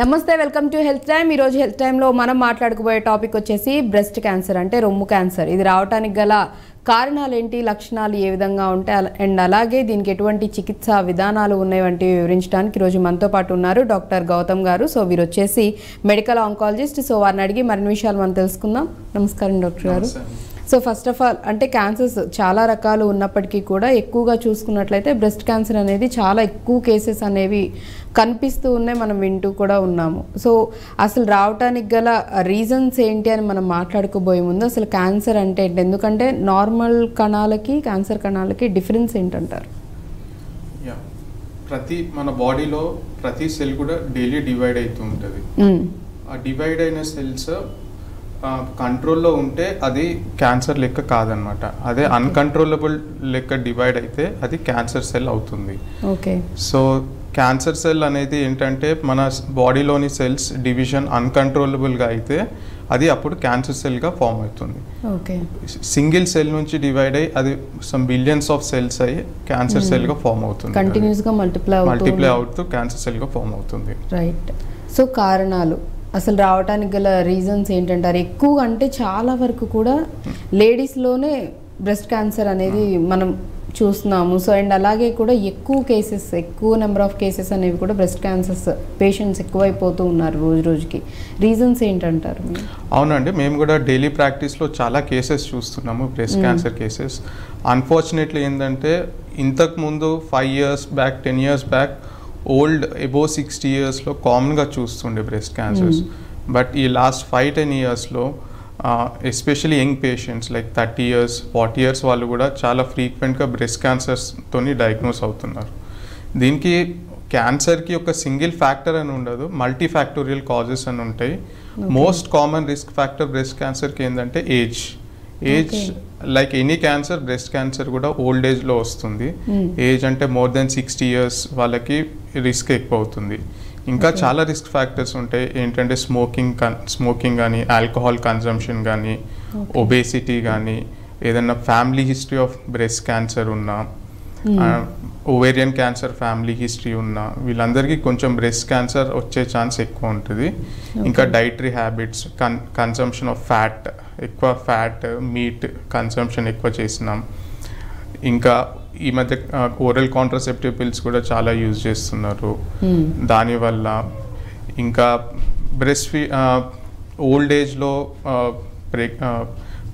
నమస్తే welcome to health time. ఈరోజు health టైంలో మనం మాట్లాడుకోబోయే టాపిక్ వచ్చేసి బ్రెస్ట్ క్యాన్సర్ అంటే రొమ్ము క్యాన్సర్. ఇది రావడానికి గల కారణాలు ఏంటి, లక్షణాలు ఏ విధంగా ఉంటాయి అండ్ అలాగే దీనికి ఎటువంటి చికిత్సా విధానాలు ఉన్నాయి వంటివి వివరించడానికి ఈరోజు మనతో పాటు ఉన్నారు డాక్టర్ గౌతమ్ గారు. సో వీరు వచ్చేసి మెడికల్ ఆంకాలజిస్ట్. సో వారిని అడిగి మరిన్ని విషయాలు మనం తెలుసుకుందాం. నమస్కారం డాక్టర్ గారు. సో ఫస్ట్ ఆఫ్ ఆల్ అంటే క్యాన్సర్స్ చాలా రకాలు ఉన్నప్పటికీ కూడా ఎక్కువగా చూసుకున్నట్లయితే బ్రెస్ట్ క్యాన్సర్ అనేది చాలా ఎక్కువ కేసెస్ అనేవి కనిపిస్తూ ఉన్నాయి, మనం వింటూ కూడా ఉన్నాము. సో అసలు రావటానికి గల రీజన్స్ ఏంటి అని మనం మాట్లాడుకోబోయే ముందు అసలు క్యాన్సర్ అంటే ఏంటి, ఎందుకంటే నార్మల్ కణాలకి క్యాన్సర్ కణాలకి డిఫరెన్స్ ఏంటంటారు? మన బాడీలో ప్రతి సెల్ కూడా డైలీ డివైడ్ అవుతూ ఉంటుంది. ఆ డివైడ్ అయిన సెల్స్ కంట్రోల్లో ఉంటే అది క్యాన్సర్ లెక్క కాదనమాట. అదే అన్కంట్రోలబుల్ లెక్క డివైడ్ అయితే అది క్యాన్సర్ సెల్ అవుతుంది. ఓకే. సో క్యాన్సర్ సెల్ అనేది ఏంటంటే మన బాడీలోని సెల్స్ డివిజన్ అన్కంట్రోలబుల్గా అయితే అది అప్పుడు క్యాన్సర్ సెల్గా ఫామ్ అవుతుంది. ఓకే. సింగిల్ సెల్ నుంచి డివైడ్ అయ్యి అది సమ్ బిలియన్స్ ఆఫ్ సెల్స్ అయ్యి క్యాన్సర్ సెల్గా ఫామ్ అవుతుంది. కంటిన్యూస్గా మల్టిప్లై అవుతూ క్యాన్సర్ సెల్గా ఫామ్ అవుతుంది. రైట్. సో కారణాలు అసలు రావడానికి గల రీజన్స్ ఏంటంటారు? ఎక్కువ అంటే చాలా వరకు కూడా లేడీస్లోనే బ్రెస్ట్ క్యాన్సర్ అనేది మనం చూస్తున్నాము. సో అండ్ అలాగే కూడా ఎక్కువ నెంబర్ ఆఫ్ కేసెస్ అనేవి కూడా బ్రెస్ట్ క్యాన్సర్స్ పేషెంట్స్ ఎక్కువైపోతూ ఉన్నారు రోజు రోజుకి. రీజన్స్ ఏంటంటారు? అవునండి, మేము కూడా డైలీ ప్రాక్టీస్లో చాలా కేసెస్ చూస్తున్నాము, బ్రెస్ట్ క్యాన్సర్ కేసెస్. అన్ఫార్చునేట్లీ ఏంటంటే ఇంతకుముందు 5 years back 10 years back old above 60 yearsలో కామన్గా చూస్తుండే బ్రెస్ట్ క్యాన్సర్స్. బట్ ఈ లాస్ట్ 5-10 yearsలో especially young patients like 30 years 40 years వాళ్ళు కూడా చాలా ఫ్రీక్వెంట్గా బ్రెస్ట్ క్యాన్సర్స్తో డయాగ్నోస్ అవుతున్నారు. దీనికి క్యాన్సర్కి ఒక సింగిల్ ఫ్యాక్టర్ అని ఉండదు, మల్టీ ఫ్యాక్టోరియల్ కాజెస్ అని ఉంటాయి. Most common risk factor breast క్యాన్సర్కి ఏంటంటే age like any cancer, breast cancer కూడా ఓల్డ్ ఏజ్లో వస్తుంది. ఏజ్ అంటే మోర్ దెన్ 60 years వాళ్ళకి రిస్క్ ఎక్కువ అవుతుంది. ఇంకా చాలా రిస్క్ ఫ్యాక్టర్స్ ఉంటాయి. ఏంటంటే స్మోకింగ్ కానీ, ఆల్కహాల్ కన్జంప్షన్ కానీ, ఒబేసిటీ కానీ, ఏదైనా family history of breast cancer ఉన్నా, ఓవేరియన్ క్యాన్సర్ ఫ్యామిలీ హిస్టరీ ఉన్నా వీళ్ళందరికీ కొంచెం బ్రెస్ట్ క్యాన్సర్ వచ్చే ఛాన్స్ ఎక్కువ ఉంటుంది. ఇంకా డైటరీ హ్యాబిట్స్, కన్సంప్షన్ ఆఫ్ ఎక్కువ ఫ్యాట్, మీట్ కన్సంప్షన్ ఎక్కువ చేసినాం. ఇంకా ఈ మధ్య ఓరల్ కాంట్రాసెప్టివ్ పిల్స్ కూడా చాలా యూజ్ చేస్తున్నారు దానివల్ల. ఇంకా బ్రెస్ట్ ఓల్డ్ ఏజ్లో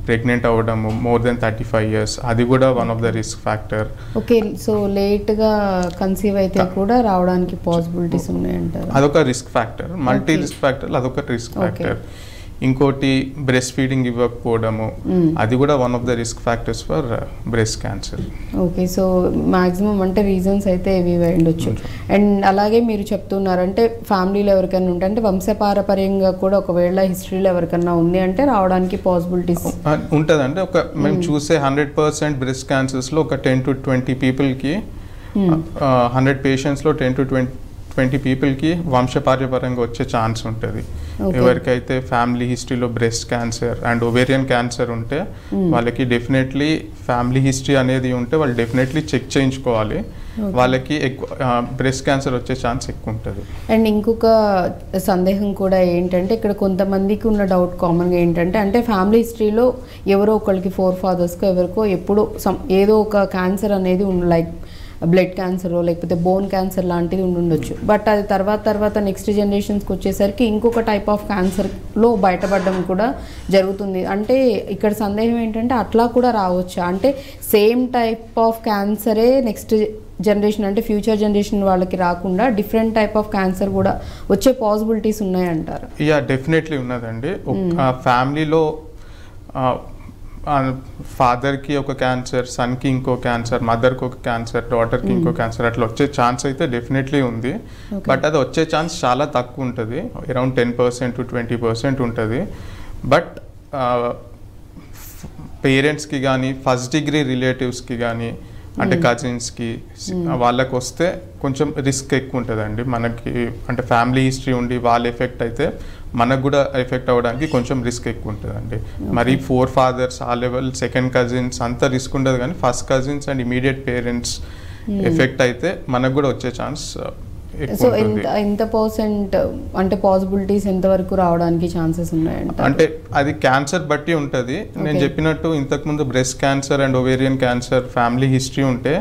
ప్రెగ్నెంట్ అవ్వడము మోర్ దెన్ 35 years అది కూడా one of the risk factor. Okay. So లేట్గా కన్సీవ్ అయితే కూడా రావడానికి పాసిబిలిటీస్ ఉన్నాయంటారు. అదొక risk factor. Multi risk factor అదొక రిస్క్ ఫ్యాక్టర్. ఇంకోటి బ్రెస్ట్ ఫీడింగ్ ఇవ్వకపోవడము అది కూడా one of the risk factors for breast cancer. Okay. So maximum అంటే రీజన్స్ అయితే ఇవి ఉండొచ్చు. అండ్ అలాగే మీరు చెప్తున్నారు అంటే ఫ్యామిలీలో ఎవరికైనా ఉంటే అంటే వంశపారపర్యంగా కూడా ఒకవేళ హిస్టరీలో ఎవరికైనా ఉంది అంటే రావడానికి పాసిబిలిటీస్ ఉంటుందండి. మేము చూసే 100% బ్రెస్ట్ క్యాన్సర్స్లో ఒక 10 to 20 పీపుల్కి 100 పేషెంట్స్లో 10 to 20 పీపుల్కి వంశపార్యపరంగా వచ్చే ఛాన్స్ ఉంటుంది. ఎవరికైతే ఫ్యామిలీ హిస్టరీలో breast cancer and ovarian cancer ఉంటే వాళ్ళకి డెఫినెట్లీ ఫ్యామిలీ హిస్టరీ అనేది ఉంటే వాళ్ళు డెఫినెట్లీ చెక్ చేయించుకోవాలి. వాళ్ళకి ఎక్కువ బ్రెస్ట్ క్యాన్సర్ వచ్చే ఛాన్స్ ఎక్కువ ఉంటుంది. అండ్ ఇంకొక సందేహం కూడా ఏంటంటే ఇక్కడ కొంతమందికి ఉన్న డౌట్ కామన్గా ఏంటంటే అంటే ఫ్యామిలీ హిస్టరీలో ఎవరో ఒకరికి ఫోర్ ఫాదర్స్కో ఎవరికో ఎప్పుడో ఏదో ఒక క్యాన్సర్ అనేది లైక్ బ్లడ్ క్యాన్సర్ లేకపోతే బోన్ క్యాన్సర్ లాంటిది ఉండొచ్చు. బట్ అది తర్వాత నెక్స్ట్ జనరేషన్స్కి వచ్చేసరికి ఇంకొక టైప్ ఆఫ్ క్యాన్సర్లో బయటపడడం కూడా జరుగుతుంది. అంటే ఇక్కడ సందేహం ఏంటంటే అట్లా కూడా రావచ్చా, అంటే సేమ్ టైప్ ఆఫ్ క్యాన్సరే నెక్స్ట్ జనరేషన్ అంటే ఫ్యూచర్ జనరేషన్ వాళ్ళకి రాకుండా డిఫరెంట్ టైప్ ఆఫ్ క్యాన్సర్ కూడా వచ్చే పాసిబిలిటీస్ ఉన్నాయంటారు? డెఫినెట్లీ ఉన్నదండి. ఫ్యామిలీలో ఫాదర్కి ఒక క్యాన్సర్, సన్కి ఇంకో క్యాన్సర్, మదర్కి ఒక క్యాన్సర్, డాటర్కి ఇంకో క్యాన్సర్ అట్లా వచ్చే ఛాన్స్ అయితే డెఫినెట్లీ ఉంది. బట్ అది వచ్చే ఛాన్స్ చాలా తక్కువ ఉంటుంది, అరౌండ్ 10% to 20% ఉంటుంది. బట్ పేరెంట్స్కి కానీ ఫస్ట్ డిగ్రీ రిలేటివ్స్కి కానీ అంటే కజిన్స్కి వాళ్ళకి వస్తే కొంచెం రిస్క్ ఎక్కువ ఉంటుందండి. మనకి అంటే ఫ్యామిలీ హిస్టరీ ఉండి వాళ్ళు ఎఫెక్ట్ అయితే మనకు కూడా ఎఫెక్ట్ అవ్వడానికి కొంచెం రిస్క్ ఎక్కువ ఉంటుందండి. మరి 4 fathers ఆ లెవెల్, సెకండ్ కజిన్స్ అంత రిస్క్ ఉండదు, కానీ first cousins and immediate parents effect అయితే మనకు కూడా వచ్చే ఛాన్స్ సో ఎంత పర్సెంట్ అంటే పాసిబిలిటీస్ ఎంతవరకు రావడానికి ఛాన్సెస్ ఉన్నాయంట? అంటే అది క్యాన్సర్ బట్టి ఉంటుంది. నేను చెప్పినట్టు ఇంతకుముందు breast cancer and ovarian cancer family history ఉంటే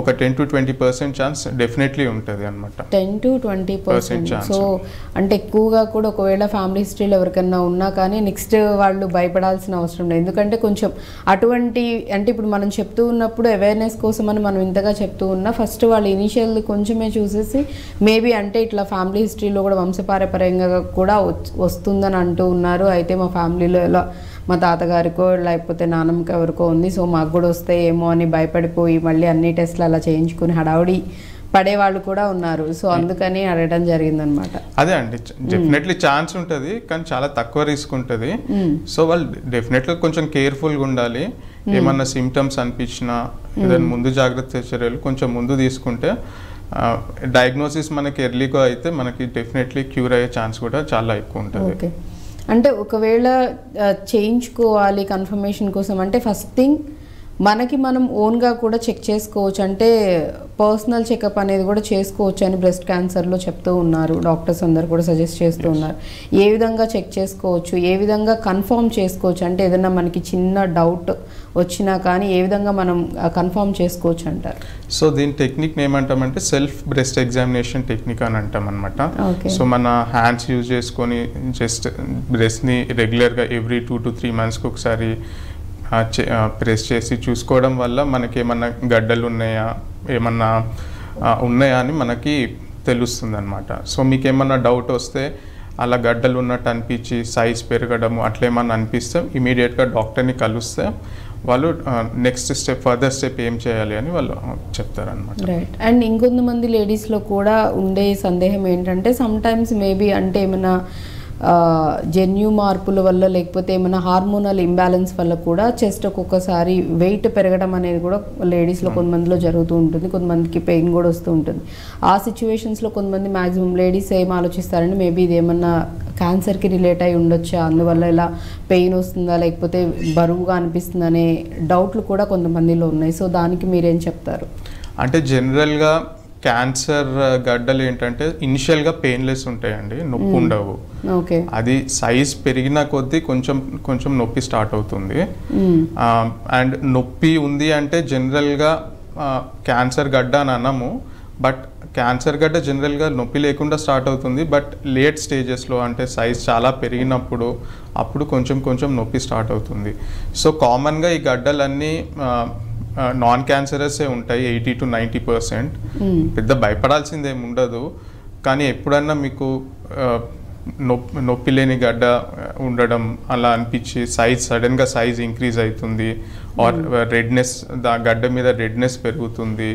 ఒక 10 to 20% ఛాన్స్ డెఫినెట్లీ ఉంటుంది అనమాట. 10 to 20%. సో అంటే ఎక్కువగా కూడా ఒకవేళ ఫ్యామిలీ హిస్టరీలో ఎవరికన్నా ఉన్నా కానీ నెక్స్ట్ వాళ్ళు భయపడాల్సిన అవసరం లేదు. ఎందుకంటే కొంచెం అటువంటి అంటే ఇప్పుడు మనం చెప్తూ ఉన్నప్పుడు అవేర్నెస్ కోసం అని మనం ఇంతగా చెప్తూ ఉన్నా ఫస్ట్ వాళ్ళు ఇనిషియల్ కొంచెమే చూసేసి మేబీ అంటే ఇట్లా ఫ్యామిలీ హిస్టరీలో కూడా వంశపారపర్యంగా కూడా వస్తుందని అంటూ ఉన్నారు. అయితే మా ఫ్యామిలీలో ఎలా మా తాతగారికో లేకపోతే నాన్నమ్మకి ఎవరికో ఉంది, సో మాకు కూడా వస్తాయి ఏమో అని భయపడిపోయి మళ్ళీ అన్ని టెస్ట్లు అలా చేయించుకుని హడావుడి పడేవాళ్ళు కూడా ఉన్నారు. సో అందుకని అడగడం జరిగిందనమాట. అదే అండి, డెఫినెట్లీ ఛాన్స్ ఉంటుంది కానీ చాలా తక్కువ రిస్క్ ఉంటుంది. సో వాళ్ళు డెఫినెట్గా కొంచెం కేర్ఫుల్గా ఉండాలి. ఏమన్నా సిమ్టమ్స్ అనిపించినా ఏదైనా ముందు జాగ్రత్త చర్యలు కొంచెం ముందు తీసుకుంటే డయాగ్నోసిస్ మనకి ఎర్లీగా అయితే మనకి డెఫినెట్లీ క్యూర్ అయ్యే ఛాన్స్ కూడా చాలా ఎక్కువ ఉంటుంది. ఓకే, అంటే ఒకవేళ చేయించుకోవాలి కన్ఫర్మేషన్ కోసం అంటే ఫస్ట్ థింగ్ మనకి మనం ఓన్గా కూడా చెక్ చేసుకోవచ్చు, అంటే పర్సనల్ చెకప్ అనేది కూడా చేసుకోవచ్చు అని బ్రెస్ట్ క్యాన్సర్లో చెప్తూ ఉన్నారు. డాక్టర్స్ అందరు కూడా సజెస్ట్ చేస్తూ ఉన్నారు. ఏ విధంగా చెక్ చేసుకోవచ్చు, ఏ విధంగా కన్ఫర్మ్ చేసుకోవచ్చు, అంటే ఏదైనా మనకి చిన్న డౌట్ వచ్చినా కానీ ఏ విధంగా మనం కన్ఫర్మ్ చేసుకోవచ్చు అంటారు? సో దీని టెక్నిక్ ఏమంటామంటే సెల్ఫ్ బ్రెస్ట్ ఎగ్జామినేషన్ టెక్నిక్ అని అంటాం అనమాట. సో మన హ్యాండ్స్ యూజ్ చేసుకొని జస్ట్ బ్రెస్ట్ని రెగ్యులర్గా ఎవ్రీ 2 to 3 monthsకి ఒకసారి ప్రెస్ చేసి చూసుకోవడం వల్ల మనకి ఏమన్నా గడ్డలు ఉన్నాయా ఏమన్నా ఉన్నాయా అని మనకి తెలుస్తుంది అనమాట. సో మీకు ఏమన్నా డౌట్ వస్తే అలా గడ్డలు ఉన్నట్టు అనిపించి సైజ్ పెరగడము అట్లా ఏమన్నా అనిపిస్తే ఇమీడియట్గా డాక్టర్ని కలిస్తే వాళ్ళు నెక్స్ట్ స్టెప్ ఫర్దర్ స్టెప్ ఏం చేయాలి అని వాళ్ళు చెప్తారనమాట. రైట్. అండ్ ఇంకొంతమంది లేడీస్లో కూడా ఉండే సందేహం ఏంటంటే సమ్ టైమ్స్ మేబీ అంటే ఏమైనా జన్యు మార్పుల వల్ల లేకపోతే ఏమైనా హార్మోనల్ ఇంబ్యాలెన్స్ వల్ల కూడా చెస్ట్ ఒక్కొక్కసారి వెయిట్ పెరగడం అనేది కూడా లేడీస్లో కొంతమందిలో జరుగుతూ ఉంటుంది. కొంతమందికి పెయిన్ కూడా వస్తూ ఉంటుంది. ఆ సిచ్యువేషన్స్లో కొంతమంది మ్యాక్సిమం లేడీస్ ఏం ఆలోచిస్తారంటే మేబీ ఇది ఏమన్నా క్యాన్సర్కి రిలేట్ అయి ఉండొచ్చా, అందువల్ల ఇలా పెయిన్ వస్తుందా లేకపోతే బరువుగా అనిపిస్తుందా అనే డౌట్లు కూడా కొంతమందిలో ఉన్నాయి. సో దానికి మీరేం చెప్తారు? అంటే జనరల్గా క్యాన్సర్ గడ్డలు ఏంటంటే ఇనిషియల్గా పెయిన్లెస్ ఉంటాయండి, నొప్పి ఉండవు. అది సైజ్ పెరిగిన కొద్దీ కొంచెం కొంచెం నొప్పి స్టార్ట్ అవుతుంది. అండ్ నొప్పి ఉంది అంటే జనరల్గా క్యాన్సర్ గడ్డ అని అనము. బట్ క్యాన్సర్ గడ్డ జనరల్గా నొప్పి లేకుండా స్టార్ట్ అవుతుంది. బట్ లేట్ స్టేజెస్లో అంటే సైజ్ చాలా పెరిగినప్పుడు అప్పుడు కొంచెం కొంచెం నొప్పి స్టార్ట్ అవుతుంది. సో కామన్గా ఈ గడ్డలన్నీ నాన్ క్యాన్సరసే ఉంటాయి 80 to 90%. పెద్ద భయపడాల్సింది ఏమి ఉండదు. కానీ ఎప్పుడన్నా మీకు నొప్పి లేని గడ్డ ఉండడం అలా అనిపించి సడన్గా సైజ్ ఇంక్రీజ్ అవుతుంది, ఆర్ రెడ్నెస్ గడ్డ మీద రెడ్నెస్ పెరుగుతుంది,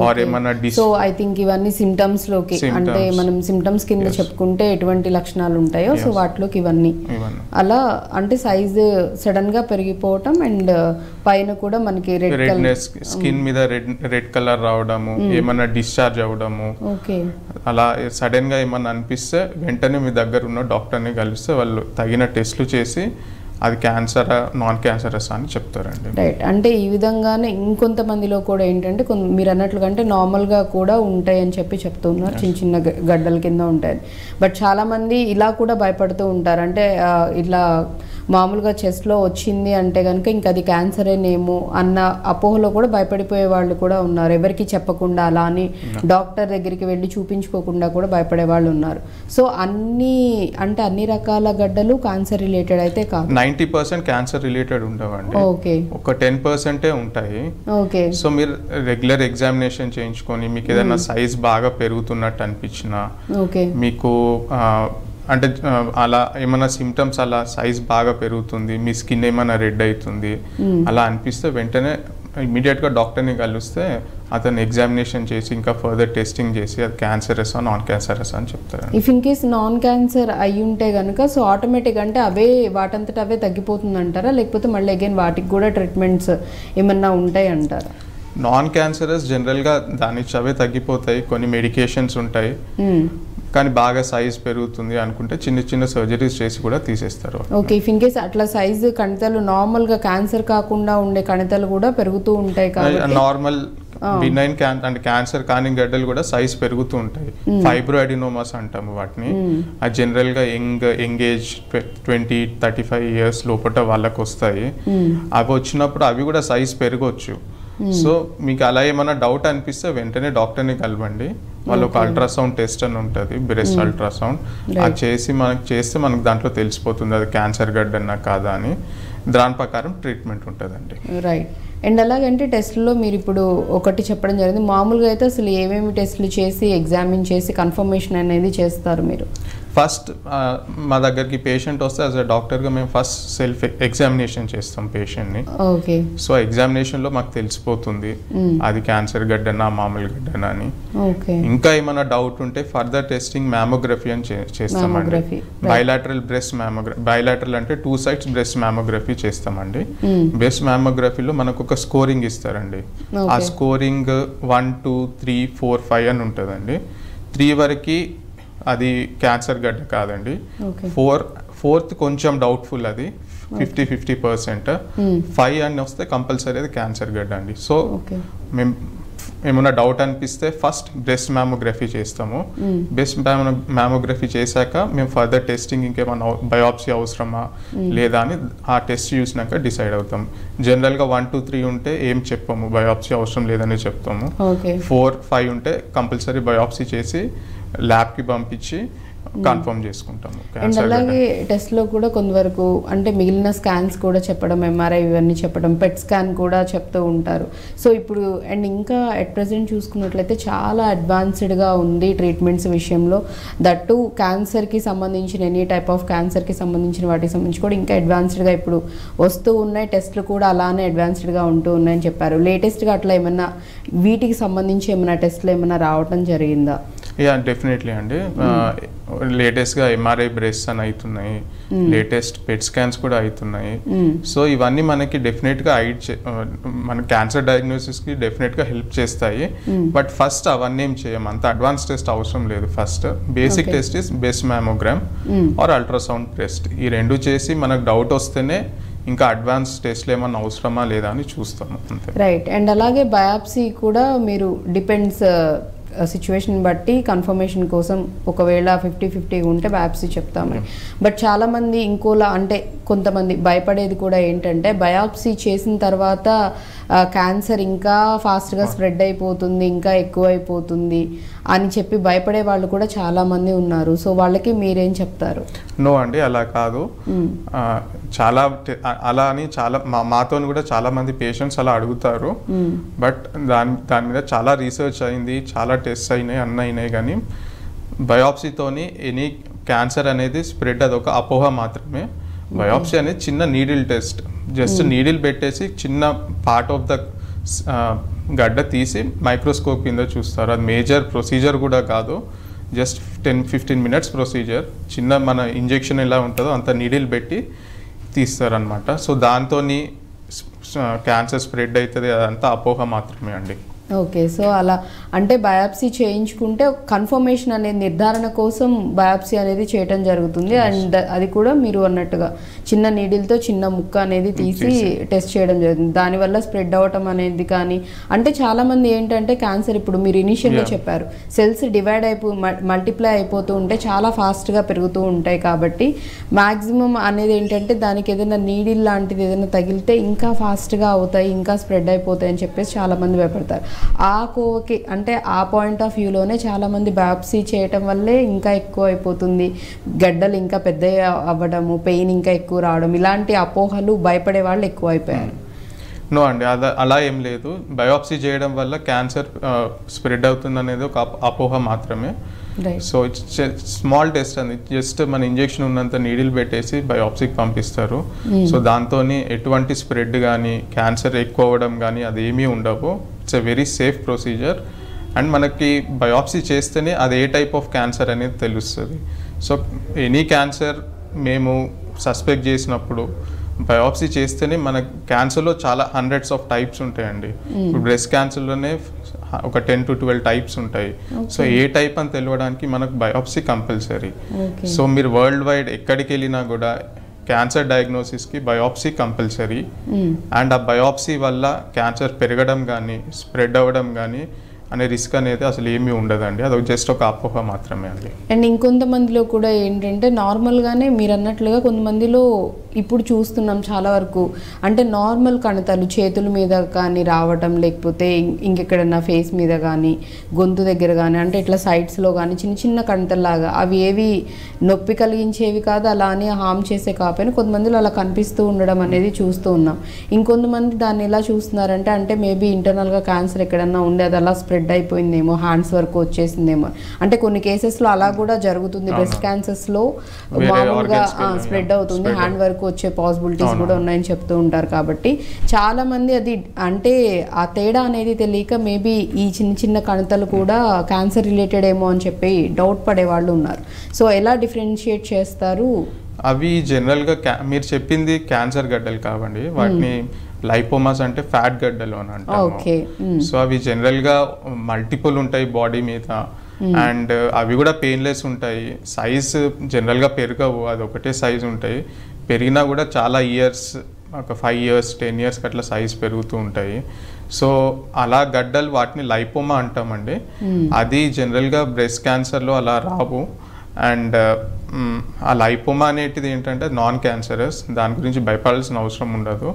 ఆర్ ఏమన్నా సో ఐ థింక్ ఇవన్నీ సిమ్టమ్స్ లోకి అంటే మనం సిమ్టమ్స్ కింద చెప్పుకుంటే ఎటువంటి లక్షణాలు ఉంటాయో సో వాటిలోకి ఇవన్నీ అలా అంటే సైజ్ సడన్ గా పెరిగిపోవటం అండ్ పైన కూడా మనకి రెడ్నెస్ స్కిన్ మీద రెడ్ కలర్ రావడము, ఏమన్నా డిశ్చార్జ్ అవ్వడము, అలా సడన్ గా ఏమన్నా అనిపిస్తే వెంటనే మీ దగ్గర ఉన్న డాక్టర్ని కలిస్తే వాళ్ళు తగిన టెస్ట్లు చేసి అది క్యాన్సరా నాన్ క్యాన్సరస్ అని చెప్తారండి. రైట్. అంటే ఈ విధంగానే ఇంకొంతమందిలో కూడా ఏంటంటే మీరు అన్నట్లుగా అంటే నార్మల్గా కూడా ఉంటాయి అని చెప్తున్నారు, చిన్న చిన్న గడ్డల కింద ఉంటాయని. బట్ చాలామంది ఇలా కూడా భయపడుతూ ఉంటారు, అంటే ఇట్లా మామూలుగా చెస్ట్లో వచ్చింది అంటే కనుక ఇంక అది క్యాన్సరేనేమో అన్న అపోహలో కూడా భయపడిపోయే వాళ్ళు కూడా ఉన్నారు. ఎవరికి చెప్పకుండా అలా అని డాక్టర్ దగ్గరికి వెళ్ళి చూపించుకోకుండా కూడా భయపడే వాళ్ళు ఉన్నారు. సో అన్ని రకాల గడ్డలు క్యాన్సర్ రిలేటెడ్ అయితే కాదు. 90% క్యాన్సర్ రిలేటెడ్ ఉండవండి. ఓకే. ఒక 10% ఉంటాయి. ఓకే. సో మీరు రెగ్యులర్ ఎగ్జామినేషన్ చేయించుకొని మీకు ఏదైనా సైజ్ బాగా పెరుగుతున్నట్టు అనిపించినా, మీకు అంటే అలా ఏమైనా సిమ్టమ్స్ అలా సైజ్ బాగా పెరుగుతుంది, మీ స్కిన్ ఏమైనా రెడ్ అవుతుంది అలా అనిపిస్తే వెంటనే ఇమీడియట్గా డాక్టర్ని కలిస్తే అతను ఎగ్జామినేషన్ చేసి ఇంకా ఫర్దర్ టెస్టింగ్ చేసి అది క్యాన్సరస్ నాన్ క్యాన్సరస్ అని చెప్తారు. If in case non cancer అయి ఉంటే కనుక సో ఆటోమేటిక్ అంటే అవే వాటంతట అవే తగ్గిపోతుంది అంటారా, లేకపోతే మళ్ళీ అగైన్ వాటికి కూడా ట్రీట్మెంట్స్ ఏమన్నా ఉంటాయి అంటారా? నాన్ క్యాన్సరస్ జనరల్గా దానికి అవే తగ్గిపోతాయి, కొన్ని మెడికేషన్స్ ఉంటాయి. కానీ బాగా సైజ్ పెరుగుతుంది అనుకుంటే చిన్న చిన్న సర్జరీస్ చేసి కూడా తీసేస్తారు. ఓకే. ఇఫ్ ఇన్ కేస్ అట్లా సైజు కణితలు నార్మల్గా క్యాన్సర్ కాకుండా ఉండే కణితలు కూడా పెరుగుతూ ఉంటాయి కాబట్టి నార్మల్ బినైన్ అంటే క్యాన్సర్ కాని గడ్డలు కూడా సైజ్ పెరుగుతూ ఉంటాయి. ఫైబ్రోఅడినోమాస్ అంటాము వాటిని. అది జనరల్ గా యంగ్ ఏజ్ 20-35 ఇయర్స్ లోపల వాళ్ళకి వస్తాయి. అవి వచ్చినప్పుడు అవి కూడా సైజ్ పెరగవచ్చు. సో మీకు అలా ఏమైనా డౌట్ అనిపిస్తే వెంటనే డాక్టర్ని కలవండి. వాళ్ళు ఒక అల్ట్రాసౌండ్ టెస్ట్ అని ఉంటుంది, బ్రెస్ట్ అల్ట్రాసౌండ్. అది చేస్తే మనకు దాంట్లో తెలిసిపోతుంది అది క్యాన్సర్ గడ్డన్నా కాదా అని. దాని ప్రకారం ట్రీట్మెంట్ ఉంటుందండి. రైట్. అండ్ అలాగంటే టెస్ట్లో మీరు ఇప్పుడు ఒకటి చెప్పడం జరిగింది, మామూలుగా అయితే అసలు ఏమేమి టెస్టులు చేసి ఎగ్జామిన్ చేసి కన్ఫర్మేషన్ అనేది చేస్తారు మీరు? ఫస్ట్ మా దగ్గరికి పేషెంట్ వస్తే యాజ్ అ డాక్టర్గా మేము ఫస్ట్ సెల్ఫ్ ఎగ్జామినేషన్ చేస్తాం పేషెంట్ని. ఓకే. సో ఎగ్జామినేషన్లో మాకు తెలిసిపోతుంది అది క్యాన్సర్ గడ్డనా మామూలు గడ్డనా అని. ఓకే. ఇంకా ఏమైనా డౌట్ ఉంటే ఫర్దర్ టెస్టింగ్ మ్యామోగ్రఫీ అని చేస్తామండి. Bilateral breast mammography. బైలాటరల్ అంటే 2 sides బ్రెస్ట్ మ్యామోగ్రఫీ చేస్తామండి. బ్రెస్ట్ మ్యామోగ్రఫీలో మనకు ఒక స్కోరింగ్ ఇస్తారండి. ఆ స్కోరింగ్ 1, 2, 3, 4, 5 అని ఉంటుందండి. 3 వరకు అది క్యాన్సర్ గడ్డ కాదండి. 4th కొంచెం డౌట్ఫుల్, అది 50-50%. 5 అని వస్తే కంపల్సరీ అది క్యాన్సర్ గడ్డ అండి. సో మేము ఏమైనా డౌట్ అనిపిస్తే ఫస్ట్ బ్రెస్ట్ మ్యామోగ్రఫీ చేస్తాము. బ్రెస్ట్ మ్యామోగ్రఫీ చేశాక మేము ఫర్దర్ టెస్టింగ్ ఇంకేమైనా బయాప్సీ అవసరమా లేదా అని ఆ టెస్ట్ చూసినాక డిసైడ్ అవుతాం. జనరల్గా 1, 2, 3 ఉంటే ఏం చెప్పాము, బయాప్సీ అవసరం లేదని చెప్తాము. 4, 5 ఉంటే కంపల్సరీ బయాప్సీ చేసి ల్యాబ్కి పంపించి కన్ఫర్మ్ చేసుకుంటాము. అండ్ అలాగే టెస్ట్లో కూడా కొంతవరకు అంటే మిగిలిన స్కాన్స్ కూడా చెప్పడం, ఎంఆర్ఐ ఇవన్నీ చెప్పడం, పెట్ స్కాన్ కూడా చెప్తూ ఉంటారు. సో ఇప్పుడు అండ్ ఇంకా అట్ ప్రెసెంట్ చూసుకున్నట్లయితే చాలా అడ్వాన్స్డ్గా ఉంది ట్రీట్మెంట్స్ విషయంలో. దట్టు క్యాన్సర్కి సంబంధించిన ఎనీ టైప్ ఆఫ్ క్యాన్సర్కి సంబంధించిన వాటికి సంబంధించి కూడా ఇంకా అడ్వాన్స్డ్గా ఇప్పుడు వస్తూ ఉన్నాయి. టెస్ట్లు కూడా అలానే అడ్వాన్స్డ్గా ఉంటూ ఉన్నాయని చెప్పారు. లేటెస్ట్గా అట్లా ఏమన్నా వీటికి సంబంధించి ఏమైనా టెస్ట్లు ఏమైనా రావడం జరిగిందా? డెఫినెట్లీ అండి. లేటెస్ట్గా ఎంఆర్ఐ బ్రెస్ట్ అని అవుతున్నాయి, లేటెస్ట్ పెట్ స్కాన్స్ కూడా అవుతున్నాయి. సో ఇవన్నీ మనకి డెఫినెట్గా మన క్యాన్సర్ డయాగ్నోసిస్కి డెఫినెట్గా హెల్ప్ చేస్తాయి. బట్ ఫస్ట్ అవన్నీ ఏం చేయం, అంత అడ్వాన్స్ టెస్ట్ అవసరం లేదు. First basic test is breast mammogram or ultrasound test. ఈ 2 చేసి మనకు డౌట్ వస్తేనే ఇంకా అడ్వాన్స్ టెస్ట్లు ఏమన్నా అవసరమా లేదా అని చూస్తాము అంతే. రైట్. అండ్ అలాగే బయాప్సీ కూడా మీరు డిపెండ్స్ సిచ్యువేషన్ బట్టి కన్ఫర్మేషన్ కోసం ఒకవేళ 50-50 ఉంటే బయాప్సీ చెప్తామని. బట్ చాలామంది ఇంకోలా అంటే కొంతమంది భయపడేది కూడా ఏంటంటే బయాప్సీ చేసిన తర్వాత క్యాన్సర్ ఇంకా ఫాస్ట్గా స్ప్రెడ్ అయిపోతుంది, ఇంకా ఎక్కువైపోతుంది అని చెప్పి భయపడే వాళ్ళు కూడా చాలామంది ఉన్నారు. సో వాళ్ళకి మీరేం చెప్తారు? నో అండి, అలా కాదు. చాలా అలా అని మాతో కూడా చాలా మంది పేషెంట్స్ అలా అడుగుతారు. బట్ దాని మీద చాలా రీసెర్చ్ అయింది, చాలా టెస్ట్ అయినాయి. కానీ బయాప్సీతోని ఎనీ క్యాన్సర్ అనేది స్ప్రెడ్ అదొక అపోహ మాత్రమే. బయాప్సీ అనేది చిన్న నీడిల్ టెస్ట్, జస్ట్ నీడిల్ పెట్టేసి చిన్న పార్ట్ ఆఫ్ ద గడ్డ తీసి మైక్రోస్కోప్ కింద చూస్తారు. అది మేజర్ ప్రొసీజర్ కూడా కాదు, జస్ట్ 10-15 minutes ప్రొసీజర్. చిన్న మన ఇంజెక్షన్ ఎలా ఉంటుందో అంత నీడిల్ పెట్టి తీస్తారనమాట. సో దాంతో క్యాన్సర్ స్ప్రెడ్ అవుతుంది, అదంతా అపోహ మాత్రమే అండి. ఓకే. సో అలా అంటే బయాప్సీ చేయించుకుంటే కన్ఫర్మేషన్ అనేది నిర్ధారణ కోసం బయాప్సీ అనేది చేయటం జరుగుతుంది. అండ్ అది కూడా మీరు అన్నట్టుగా చిన్న నీడిల్తో చిన్న ముక్క అనేది తీసి టెస్ట్ చేయడం జరుగుతుంది. దానివల్ల స్ప్రెడ్ అవ్వటం అనేది కానీ అంటే చాలామంది ఏంటంటే క్యాన్సర్ ఇప్పుడు మీరు ఇనిషియల్గా చెప్పారు సెల్స్ డివైడ్ మల్టిప్లై అయిపోతూ ఉంటే చాలా ఫాస్ట్గా పెరుగుతూ ఉంటాయి. కాబట్టి మ్యాక్సిమం అనేది ఏంటంటే దానికి ఏదైనా నీడిల్ లాంటిది ఏదైనా తగిలితే ఇంకా ఫాస్ట్గా అవుతాయి, ఇంకా స్ప్రెడ్ అయిపోతాయి అని చెప్పేసి చాలామంది భయపడతారు. ఆ కోవకి అంటే ఆ పాయింట్ ఆఫ్ వ్యూలోనే చాలామంది బయాప్సీ చేయటం వల్లే ఇంకా ఎక్కువ అయిపోతుంది, గడ్డలు ఇంకా పెద్ద అవ్వడము, పెయిన్ ఇంకా ఎక్కువ రావడం, ఇలాంటి అపోహలు భయపడే వాళ్ళు ఎక్కువ అయిపోయారు. నో అండి, అలా ఏం లేదు. బయాప్సీ చేయడం వల్ల క్యాన్సర్ స్ప్రెడ్ అవుతుంది అనేది ఒక అపోహ మాత్రమే. సో ఇట్స్ స్మాల్ టెస్ట్ అండి, జస్ట్ మన ఇంజెక్షన్ ఉన్నంత నీడిల్ పెట్టేసి బయాప్సీకి పంపిస్తారు. సో దాంతో ఎటువంటి స్ప్రెడ్ కానీ క్యాన్సర్ ఎక్కువ అవ్వడం కానీ అదేమీ ఉండవు. It's a very safe procedure. And మనకి బయాప్సీ చేస్తేనే అది ఏ టైప్ ఆఫ్ క్యాన్సర్ అనేది తెలుస్తుంది. సో ఎనీ క్యాన్సర్ మేము సస్పెక్ట్ చేసినప్పుడు బయాప్సీ చేస్తేనే మన క్యాన్సర్లో చాలా hundreds of types ఉంటాయండి. ఇప్పుడు బ్రెస్ట్ క్యాన్సర్లోనే ఒక 10-12 types ఉంటాయి. సో ఏ టైప్ అని తెలియడానికి మనకు బయాప్సీ కంపల్సరీ. సో మీరు వరల్డ్ వైడ్ ఎక్కడికి వెళ్ళినా కూడా క్యాన్సర్ డయాగ్నోసిస్కి బయాప్సీ కంపల్సరీ. అండ్ ఆ బయాప్సీ వల్ల క్యాన్సర్ పెరగడం కానీ స్ప్రెడ్ అవ్వడం కానీ అనే రిస్క్ అనేది అసలు ఏమీ ఉండదండి. అది జస్ట్ ఒక అపోహ మాత్రమే అండి. అండ్ ఇంకొంతమందిలో కూడా ఏంటంటే నార్మల్గానే మీరు అన్నట్లుగా కొంతమందిలో ఇప్పుడు చూస్తున్నాం చాలా వరకు, అంటే నార్మల్ కణితలు చేతుల మీద కానీ రావటం, లేకపోతే ఇంకెక్కడన్నా ఫేస్ మీద కానీ గొంతు దగ్గర కానీ, అంటే ఇట్లా సైడ్స్లో కానీ చిన్న చిన్న కణితల్లాగా, అవి ఏవి నొప్పి కలిగించేవి కాదు, అలా అని హామ్ చేసే కాకపోయినా కొంతమందిలో అలా కనిపిస్తూ ఉండడం అనేది చూస్తూ ఉన్నాం. ఇంకొంతమంది దాన్ని ఎలా చూస్తున్నారంటే, అంటే మేబీ ఇంటర్నల్గా క్యాన్సర్ ఎక్కడన్నా ఉండే అది అలా స్ప్రెడ్ అయిపోయిందేమో, హ్యాండ్స్ వరకు వచ్చేసిందేమో, అంటే కొన్ని కేసెస్లో అలా కూడా జరుగుతుంది. బ్రెస్ట్ క్యాన్సర్స్లో మామూలుగా స్ప్రెడ్ అవుతుంది, హ్యాండ్ వరకు వచ్చే పాసిబిలిటీస్ కూడా ఉన్నాయని చెప్తూ ఉంటారు. కాబట్టి చాలా మంది అది అంటే ఆ తేడా అనేది తెలియక మేబీ ఈ చిన్న చిన్న కణితలు కూడా క్యాన్సర్ రిలేటెడ్ ఏమో అని చెప్పి డౌట్ పడే వాళ్ళు ఉన్నారు. సో ఎలా డిఫరెన్షియేట్ చేస్తారు? అవి జనరల్గా మీరు చెప్పింది క్యాన్సర్ గడ్డలు కావండి, వాటిని లైపోమాస్ అంటే ఫ్యాట్ గడ్డలు అని అంటారు. సో అవి జనరల్గా మల్టిపుల్ ఉంటాయి బాడీ మీద, అండ్ అవి కూడా పెయిన్లెస్ ఉంటాయి. సైజ్ జనరల్గా పెరగవు, అది ఒకటే సైజ్ ఉంటాయి. పెరిగినా కూడా చాలా ఇయర్స్, ఒక 5 years 10 years అట్లా సైజ్ పెరుగుతూ ఉంటాయి. సో అలా గడ్డలు వాటిని లైపోమా అంటామండి. అది జనరల్గా బ్రెస్ట్ క్యాన్సర్లో అలా రావు. అండ్ ఆ లైపోమా అనేటిది ఏంటంటే నాన్ క్యాన్సరస్, దాని గురించి భయపడాల్సిన అవసరం ఉండదు.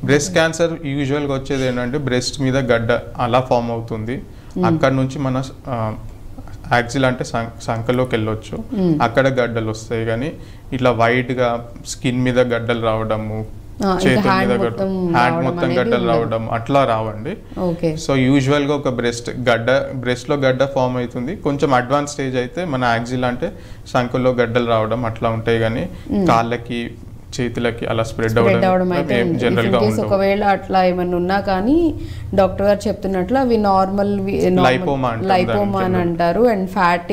బ్రెస్ట్ క్యాన్సర్ యూజువల్గా వచ్చేది ఏంటంటే బ్రెస్ట్ మీద గడ్డ అలా ఫామ్ అవుతుంది, అక్కడ నుంచి మన యాక్సిల్ అంటే సంకలోకి వెళ్ళొచ్చు, అక్కడ గడ్డలు వస్తాయి. కానీ ఇట్లా వైట్గా స్కిన్ మీద గడ్డలు రావడము, చేతుల మీద హ్యాండ్ మొత్తం గడ్డలు రావడం అట్లా రావండి. సో యూజువల్గా ఒక బ్రెస్ట్లో గడ్డ ఫామ్ అవుతుంది. కొంచెం అడ్వాన్స్ స్టేజ్ అయితే మన యాక్సిల్ అంటే సంకల్లో గడ్డలు రావడం అట్లా ఉంటాయి. కానీ కాళ్ళకి చేతులకి అలా స్ప్రెడ్ అవ్వడం అయితే జనరల్గా ఉండదు. ఒకవేళ అట్లా ఏమన్నా ఉన్నా కానీ డాక్టర్ గారు చెప్తున్నట్లు అవి నార్మల్ లైపోమా అని అంటారు. అండ్ ఫ్యాట్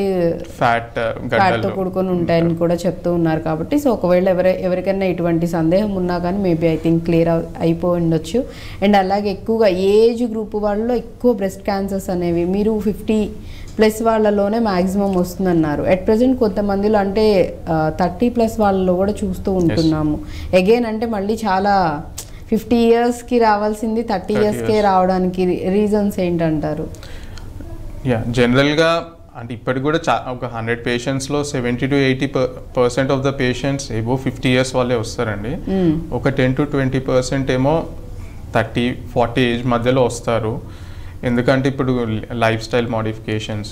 తో కూడుకొని ఉంటాయని కూడా చెప్తూ ఉన్నారు. కాబట్టి సో ఒకవేళ ఎవరికైనా ఇటువంటి సందేహం ఉన్నా కానీ మేబీ ఐ థింక్ క్లియర్ అయిపోయి ఉండొచ్చు. అండ్ అలాగే ఎక్కువగా ఏజ్ గ్రూప్ వాళ్ళలో ఎక్కువ బ్రెస్ట్ క్యాన్సర్స్ అనేవి మీరు 50+ వాళ్ళలోనే మ్యాక్సిమం వస్తుందన్నారు. అట్ ప్రెసెంట్ కొంతమందిలో అంటే 30+ వాళ్ళలో కూడా చూస్తూ ఉంటున్నాము. అగైన్ అంటే మళ్ళీ చాలా 50 yearsకి రావాల్సింది 30 yearsకే రావడానికి రీజన్స్ ఏంటంటారు? జనరల్గా అంటే ఇప్పటికి కూడా ఒక 100 patientsలో 70 to 80% of the patients above 50 years వాళ్ళే వస్తారండి. ఒక 10 to 20% ఏమో 30-40 ఏజ్ మధ్యలో వస్తారు. ఎందుకంటే ఇప్పుడు life style modifications,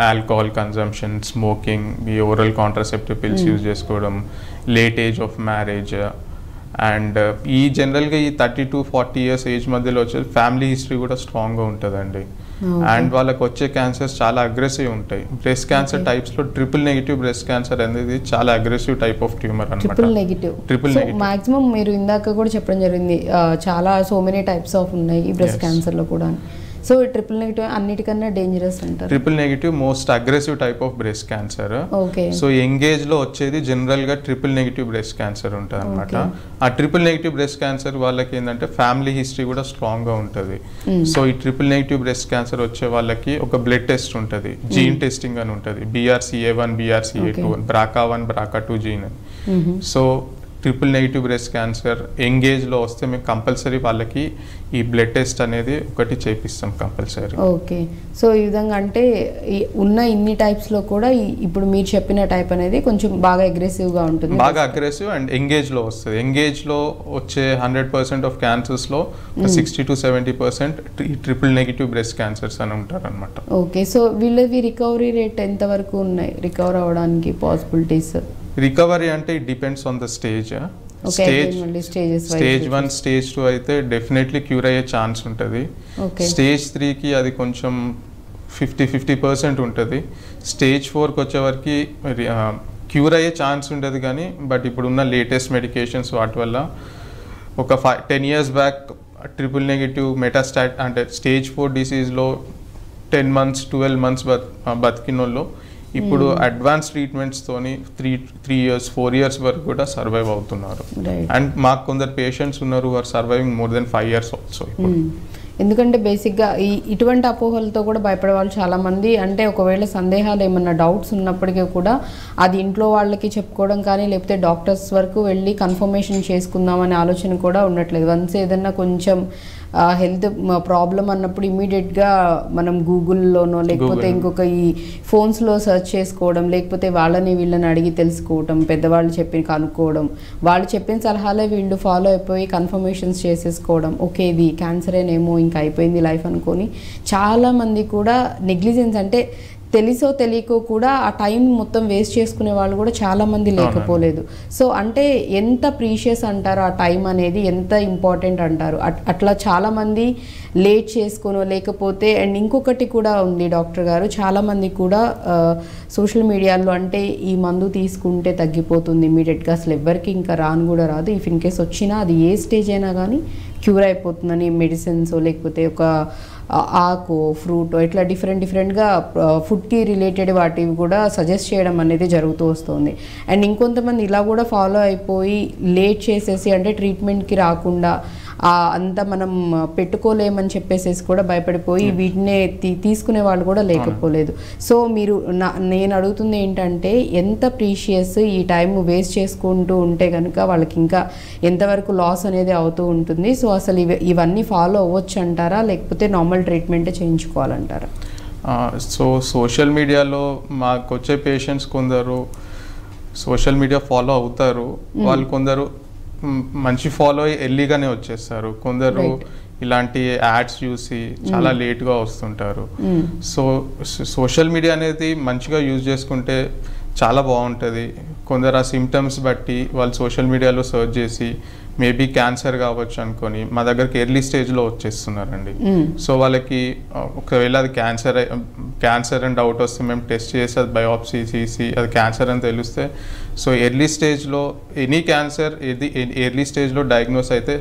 alcohol consumption, smoking, ఈ ఓరల్ కాంట్రాసెప్టివ్ పిల్స్ యూజ్ చేసుకోవడం, late age of marriage, and ఈ జనరల్గా ఈ 30 to 40 years ఏజ్ మధ్యలో వచ్చే ఫ్యామిలీ హిస్టరీ కూడా స్ట్రాంగ్గా ఉంటుందండి. అండ్ వాళ్ళకి వచ్చే క్యాన్సర్స్ చాలా అగ్రెసివ్ ఉంటాయి. బ్రెస్ట్ క్యాన్సర్ టైప్స్లో ట్రిపుల్ నెగిటివ్ బ్రెస్ట్ క్యాన్సర్ అనేది చాలా అగ్రెసివ్ టైప్ ఆఫ్ ట్యూమర్ అనమాట. ట్రిపుల్ నెగిటివ్ మాక్సిమం మీరు ఇందాక కూడా చెప్పడం జరిగింది, చాలా సో మెనీ టైప్స్ ఆఫ్ ఉన్నాయి ఈ బ్రెస్ట్ క్యాన్సర్లో కూడా. సో ట్రిపుల్ నెగిటివ్ అన్నిటికన్నా డేంజరస్ అంటారు. Triple negative most aggressive type of breast cancer. So young age లో వచ్చేది జనరల్ గా ట్రిపుల్ నెగిటివ్ బ్రెస్ట్ క్యాన్సర్ ఉంటుంది అనమాట. ఆ ట్రిపుల్ నెగిటివ్ బ్రెస్ట్ క్యాన్సర్ వాళ్ళకి ఏంటంటే ఫ్యామిలీ హిస్టరీ కూడా స్ట్రాంగ్ గా ఉంటుంది. సో ఈ ట్రిపుల్ నెగిటివ్ బ్రెస్ట్ క్యాన్సర్ వచ్చే వాళ్ళకి ఒక బ్లడ్ టెస్ట్ ఉంటుంది, జీన్ టెస్టింగ్ అని ఉంటుంది, BRCA1 BRCA2 BRCA1 BRCA2 gene. So triple negative breast cancer ఎంగేజ్లో వస్తే మేము కంపల్సరీ వాళ్ళకి ఈ బ్లడ్ టెస్ట్ అనేది ఒకటి చేపిస్తాం కంపల్సరీ. ఓకే. సో ఈ విధంగా అంటే ఉన్న ఇన్ని టైప్స్లో కూడా ఇప్పుడు మీరు చెప్పిన టైప్ అనేది కొంచెం బాగా అగ్రెసివ్గా ఉంటుంది, బాగా అగ్రెసివ్ అండ్ ఎంగేజ్లో వస్తుంది. ఎంగేజ్లో వచ్చే 100% ఆఫ్ క్యాన్సర్స్లో 60 to 70% ఈ ట్రిపుల్ నెగిటివ్ బ్రెస్ట్ క్యాన్సర్స్ అని ఉంటారు అనమాట. ఓకే. సో వీళ్ళవి రికవరీ రేట్ ఎంతవరకు ఉన్నాయి, రికవర్ అవ్వడానికి పాసిబిలిటీస్? రికవరీ అంటే it depends on the stage. Stage 1 stage 2 అయితే డెఫినెట్లీ క్యూర్ అయ్యే ఛాన్స్ ఉంటుంది. స్టేజ్ 3కి అది కొంచెం 50% ఉంటుంది. స్టేజ్ 4కి వచ్చేవరకు క్యూర్ అయ్యే ఛాన్స్ ఉంటుంది. కానీ బట్ ఇప్పుడున్న లేటెస్ట్ మెడికేషన్స్ వాటి వల్ల ఒక 10 years బ్యాక్ ట్రిపుల్ నెగిటివ్ మెటాస్టాట్ అంటే స్టేజ్ 4 డిసీజ్లో 10 months 12 months బతికిన వాళ్ళు ఇప్పుడు అడ్వాన్స్ ట్రీట్మెంట్స్ తోని 3 years 4 years వరకు కూడా సర్వైవ్ అవుతున్నారు. అండ్ మాకు కొందరు పేషెంట్స్ ఉన్నారు are surviving more than 5 years also. ఎందుకంటే బేసిక్గా ఇటువంటి అపోహలతో కూడా భయపడే వాళ్ళు చాలామంది, అంటే ఒకవేళ సందేహాలు ఏమన్నా డౌట్స్ ఉన్నప్పటికీ కూడా అది ఇంట్లో వాళ్ళకి చెప్పుకోవడం కానీ లేకపోతే డాక్టర్స్ వరకు వెళ్ళి కన్ఫర్మేషన్ చేసుకుందామనే ఆలోచన కూడా ఉండట్లేదు. వన్స్ ఏదన్నా కొంచెం హెల్త్ ప్రాబ్లం అన్నప్పుడు ఇమీడియట్గా మనం గూగుల్లోనో లేకపోతే ఇంకొక ఈ ఫోన్స్లో సెర్చ్ చేసుకోవడం, లేకపోతే వాళ్ళని వీళ్ళని అడిగి తెలుసుకోవడం, పెద్దవాళ్ళు చెప్పి కనుక్కోవడం, వాళ్ళు చెప్పిన సలహాలే వీళ్ళు ఫాలో అయిపోయి కన్ఫర్మేషన్స్ చేసేసుకోవడం, ఓకే ఇది క్యాన్సరేనేమో ఇంకా అయిపోయింది లైఫ్ అనుకొని చాలామంది కూడా నెగ్లిజెన్స్, అంటే తెలిసో తెలియకో కూడా ఆ టైం మొత్తం వేస్ట్ చేసుకునే వాళ్ళు కూడా చాలామంది లేకపోలేదు. సో అంటే ఎంత ప్రీషియస్ అంటారు ఆ టైం అనేది, ఎంత ఇంపార్టెంట్ అంటారు. అట్లా చాలామంది లేట్ చేసుకోనో లేకపోతే, అండ్ ఇంకొకటి కూడా ఉంది డాక్టర్ గారు, చాలామంది కూడా సోషల్ మీడియాలో అంటే ఈ మందు తీసుకుంటే తగ్గిపోతుంది ఇమీడియట్గా, అసలు ఎవ్వరికి ఇంకా రాను కూడా రాదు, ఇఫ్ ఇన్ కేస్ వచ్చినా అది ఏ స్టేజ్ అయినా కానీ క్యూర్ అయిపోతుందని మెడిసిన్స్ లేకపోతే ఒక ఆకు ఫ్రూట్ ఇట్లా డిఫరెంట్గా ఫుడ్కి రిలేటెడ్ వాటివి కూడా సజెస్ట్ చేయడం అనేది జరుగుతూ వస్తుంది. అండ్ ఇంకొంతమంది ఇలా కూడా ఫాలో అయిపోయి లేట్ చేసేసి అంటే ట్రీట్మెంట్కి రాకుండా అంతా మనం పెట్టుకోలేమని చెప్పేసేసి కూడా భయపడిపోయి వీటినే తీసుకునే వాళ్ళు కూడా లేకపోలేదు. సో మీరు నేను అడుగుతుంది ఏంటంటే ఎంత ప్రీషియస్ ఈ టైం వేస్ట్ చేసుకుంటూ ఉంటే కనుక వాళ్ళకి ఇంకా ఎంతవరకు లాస్ అనేది అవుతూ ఉంటుంది. సో అసలు ఇవన్నీ ఫాలో అవ్వచ్చు అంటారా లేకపోతే నార్మల్ ట్రీట్మెంటే చేయించుకోవాలంటారా? సో సోషల్ మీడియాలో మాకు వచ్చే పేషెంట్స్ కొందరు సోషల్ మీడియా ఫాలో అవుతారు, వాళ్ళు కొందరు మంచి ఫాలో అయ్యి ఎర్లీగానే వచ్చేస్తారు, కొందరు ఇలాంటి యాడ్స్ చూసి చాలా లేట్గా వస్తుంటారు. సో సోషల్ మీడియా అనేది మంచిగా యూజ్ చేసుకుంటే చాలా బాగుంటుంది. కొందరు ఆ సిమ్టమ్స్ బట్టి వాళ్ళు సోషల్ మీడియాలో సర్చ్ చేసి మేబీ క్యాన్సర్ కావచ్చు అనుకొని మా దగ్గరికి ఎర్లీ స్టేజ్లో వచ్చేస్తున్నారండి. సో వాళ్ళకి ఒకవేళ అది క్యాన్సర్ అని డౌట్ వస్తే మేము టెస్ట్ చేసి అది బయోప్సీ తీసి అది క్యాన్సర్ అని తెలిస్తే, సో ఎర్లీ స్టేజ్లో ఎనీ క్యాన్సర్ ఎర్లీ స్టేజ్లో డయాగ్నోస్ అయితే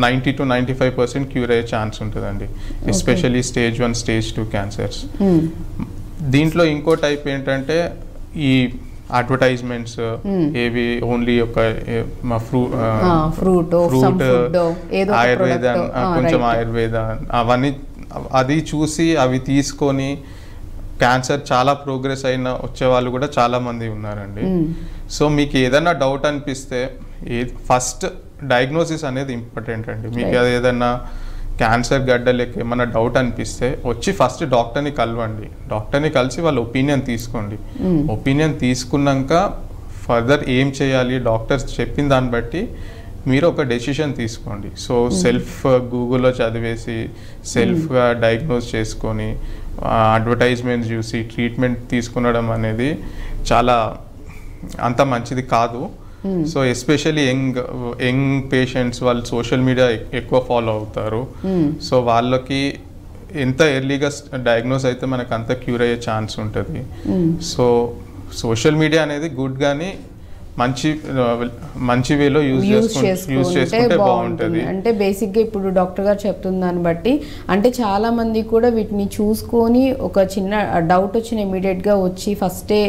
90 to 95% క్యూర్ అయ్యే ఛాన్స్ ఉంటుందండి, ఎస్పెషల్లీ స్టేజ్ 1 స్టేజ్ 2 క్యాన్సర్స్. దీంట్లో ఇంకో టైప్ ఏంటంటే ఈ అడ్వర్టైజ్మెంట్స్ ఏవి ఓన్లీ ఒక ఫ్రూట్ ఆయుర్వేద కొంచెం ఆయుర్వేద అవన్నీ అది చూసి అవి తీసుకొని క్యాన్సర్ చాలా ప్రోగ్రెస్ అయిన వచ్చే వాళ్ళు కూడా చాలా మంది ఉన్నారండి. సో మీకు ఏదైనా డౌట్ అనిపిస్తే ఫస్ట్ డయాగ్నోసిస్ అనేది ఇంపార్టెంట్ అండి. మీకు అది ఏదైనా క్యాన్సర్ గడ్డ లెక్క ఏమైనా డౌట్ అనిపిస్తే వచ్చి ఫస్ట్ డాక్టర్ని కలవండి, డాక్టర్ని కలిసి వాళ్ళ ఒపీనియన్ తీసుకోండి. ఒపీనియన్ తీసుకున్నాక ఫర్దర్ ఏం చేయాలి డాక్టర్స్ చెప్పిన దాన్ని బట్టి మీరు ఒక డెసిషన్ తీసుకోండి. సో సెల్ఫ్ గూగుల్లో చదివేసి సెల్ఫ్గా డయాగ్నోస్ చేసుకొని అడ్వర్టైజ్మెంట్స్ చూసి ట్రీట్మెంట్ తీసుకునడం అనేది చాలా అంత మంచిది కాదు. సో ఎస్పెషల్లీ యంగ్ పేషెంట్స్ వాళ్ళు సోషల్ మీడియా ఎక్కువ ఫాలో అవుతారు. సో వాళ్ళకి ఎంత ఎర్లీగా డయాగ్నోస్ అయితే మనకు అంత క్యూర్ అయ్యే ఛాన్స్ ఉంటుంది. సో సోషల్ మీడియా అనేది గుడ్ కానీ మంచి వేలో యూజ్ చేసుకుంటే బాగుంటుంది. అంటే బేసిక్గా ఇప్పుడు డాక్టర్ గారు చెప్తున్న దాన్ని బట్టి అంటే చాలా మంది కూడా వీటిని చూసుకొని ఒక చిన్న డౌట్ వచ్చిన ఇమీడియట్గా వచ్చి ఫస్టే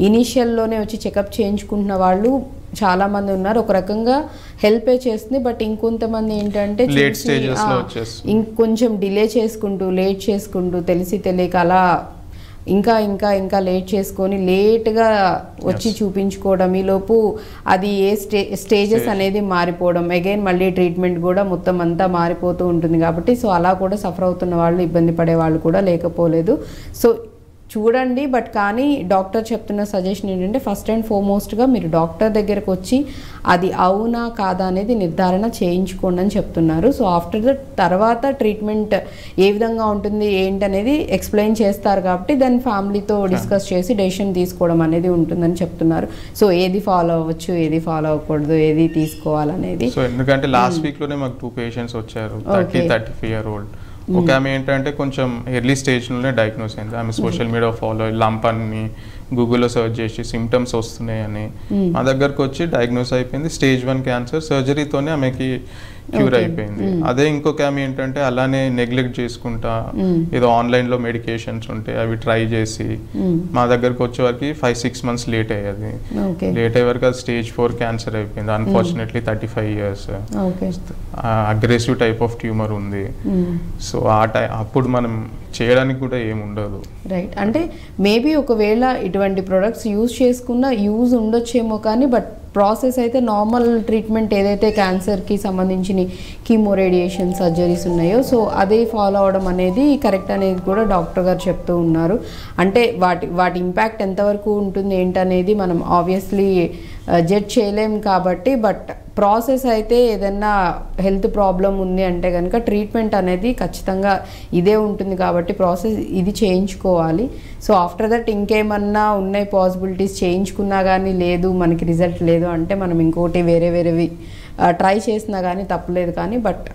ఇనీషియల్లోనే వచ్చి చెకప్ చేయించుకుంటున్న వాళ్ళు చాలా మంది ఉన్నారు. ఒక రకంగా హెల్పే చేస్తుంది. బట్ ఇంకొంతమంది ఏంటంటే ఇంకొంచెం డిలే చేసుకుంటూ లేట్ చేసుకుంటూ తెలిసి తెలియక అలా ఇంకా ఇంకా ఇంకా లేట్ చేసుకొని లేట్గా వచ్చి చూపించుకోవడం, ఈలోపు అది ఏ స్టేజెస్ అనేది మారిపోవడం, అగైన్ మళ్ళీ ట్రీట్మెంట్ కూడా మొత్తం అంతా మారిపోతూ ఉంటుంది. కాబట్టి సో అలా కూడా సఫర్ అవుతున్న వాళ్ళు ఇబ్బంది పడే వాళ్ళు కూడా లేకపోలేదు. సో చూడండి. బట్ కానీ డాక్టర్ చెప్తున్న సజెషన్ ఏంటంటే ఫస్ట్ అండ్ ఫార్మోస్ట్గా మీరు డాక్టర్ దగ్గరకు వచ్చి అది అవునా కాదా అనేది నిర్ధారణ చేయించుకోండి అని చెప్తున్నారు. సో ఆఫ్టర్ ద తర్వాత ట్రీట్మెంట్ ఏ విధంగా ఉంటుంది ఏంటి అనేది ఎక్స్ప్లెయిన్ చేస్తారు. కాబట్టి దాన్ని ఫ్యామిలీతో డిస్కస్ చేసి డెసిషన్ తీసుకోవడం అనేది ఉంటుందని చెప్తున్నారు. సో ఏది ఫాలో అవ్వచ్చు, ఏది ఫాలో అవ్వకూడదు, ఏది తీసుకోవాలనేది. సో ఎందుకంటే లాస్ట్ వీక్లోనే మాకు 2 పేషెంట్స్ వచ్చారు, 30-35 year old. ఒక ఆమె ఏంటంటే కొంచెం ఎర్లీ స్టేజ్లోనే డయాగ్నోస్ అయింది. ఆమె సోషల్ మీడియా ఫాలో లంప్ అని గూగుల్లో సెర్చ్ చేసి సిమ్టమ్స్ వస్తున్నాయని మా దగ్గరకు వచ్చి డయాగ్నోస్ అయిపోయింది, స్టేజ్ 1 క్యాన్సర్, సర్జరీతోనే ఆమెకి క్యూర్ అయిపోయింది. అదే ఇంకొక ఆమె ఏంటంటే అలానే నెగ్లెక్ట్ చేసుకుంటా ఏదో ఆన్లైన్లో మెడికేషన్స్ ఉంటే అవి ట్రై చేసి మా దగ్గరకు వచ్చేవరకు 5-6 months లేట్ అయ్యేది. లేట్ అయ్యే వరకు అది స్టేజ్ 4 క్యాన్సర్ అయిపోయింది. Unfortunately 35 years, aggressive type of tumour ఉంది. సో అప్పుడు మనం చేయడానికి కూడా ఏముండదు. రైట్, అంటే మేబీ ఒకవేళ ఇటువంటి ప్రొడక్ట్స్ యూజ్ చేసుకున్న యూజ్ ఉండొచ్చేమో కానీ బట్ ప్రాసెస్ అయితే నార్మల్ ట్రీట్మెంట్ ఏదైతే క్యాన్సర్కి సంబంధించిన కీమో రేడియేషన్ సర్జరీస్ ఉన్నాయో సో అదే ఫాలో అవడం అనేది కరెక్ట్ అనేది కూడా డాక్టర్ గారు చెప్తూ ఉన్నారు. అంటే వాటి ఇంపాక్ట్ ఎంతవరకు ఉంటుంది ఏంటనేది మనం ఆబ్వియస్లీ జడ్జ్ చేయలేం కాబట్టి బట్ ప్రాసెస్ అయితే ఏదైనా హెల్త్ ప్రాబ్లం ఉంది అంటే కనుక ట్రీట్మెంట్ అనేది ఖచ్చితంగా ఇదే ఉంటుంది కాబట్టి ప్రాసెస్ ఇది చేయించుకోవాలి. సో ఆఫ్టర్ దట్ ఇంకేమన్నా ఉన్నాయి పాసిబిలిటీస్ చేయించుకున్నా కానీ లేదు మనకి రిజల్ట్ లేదు అంటే మనం ఇంకోటి వేరేవి ట్రై చేసినా కానీ తప్పలేదు. కానీ బట్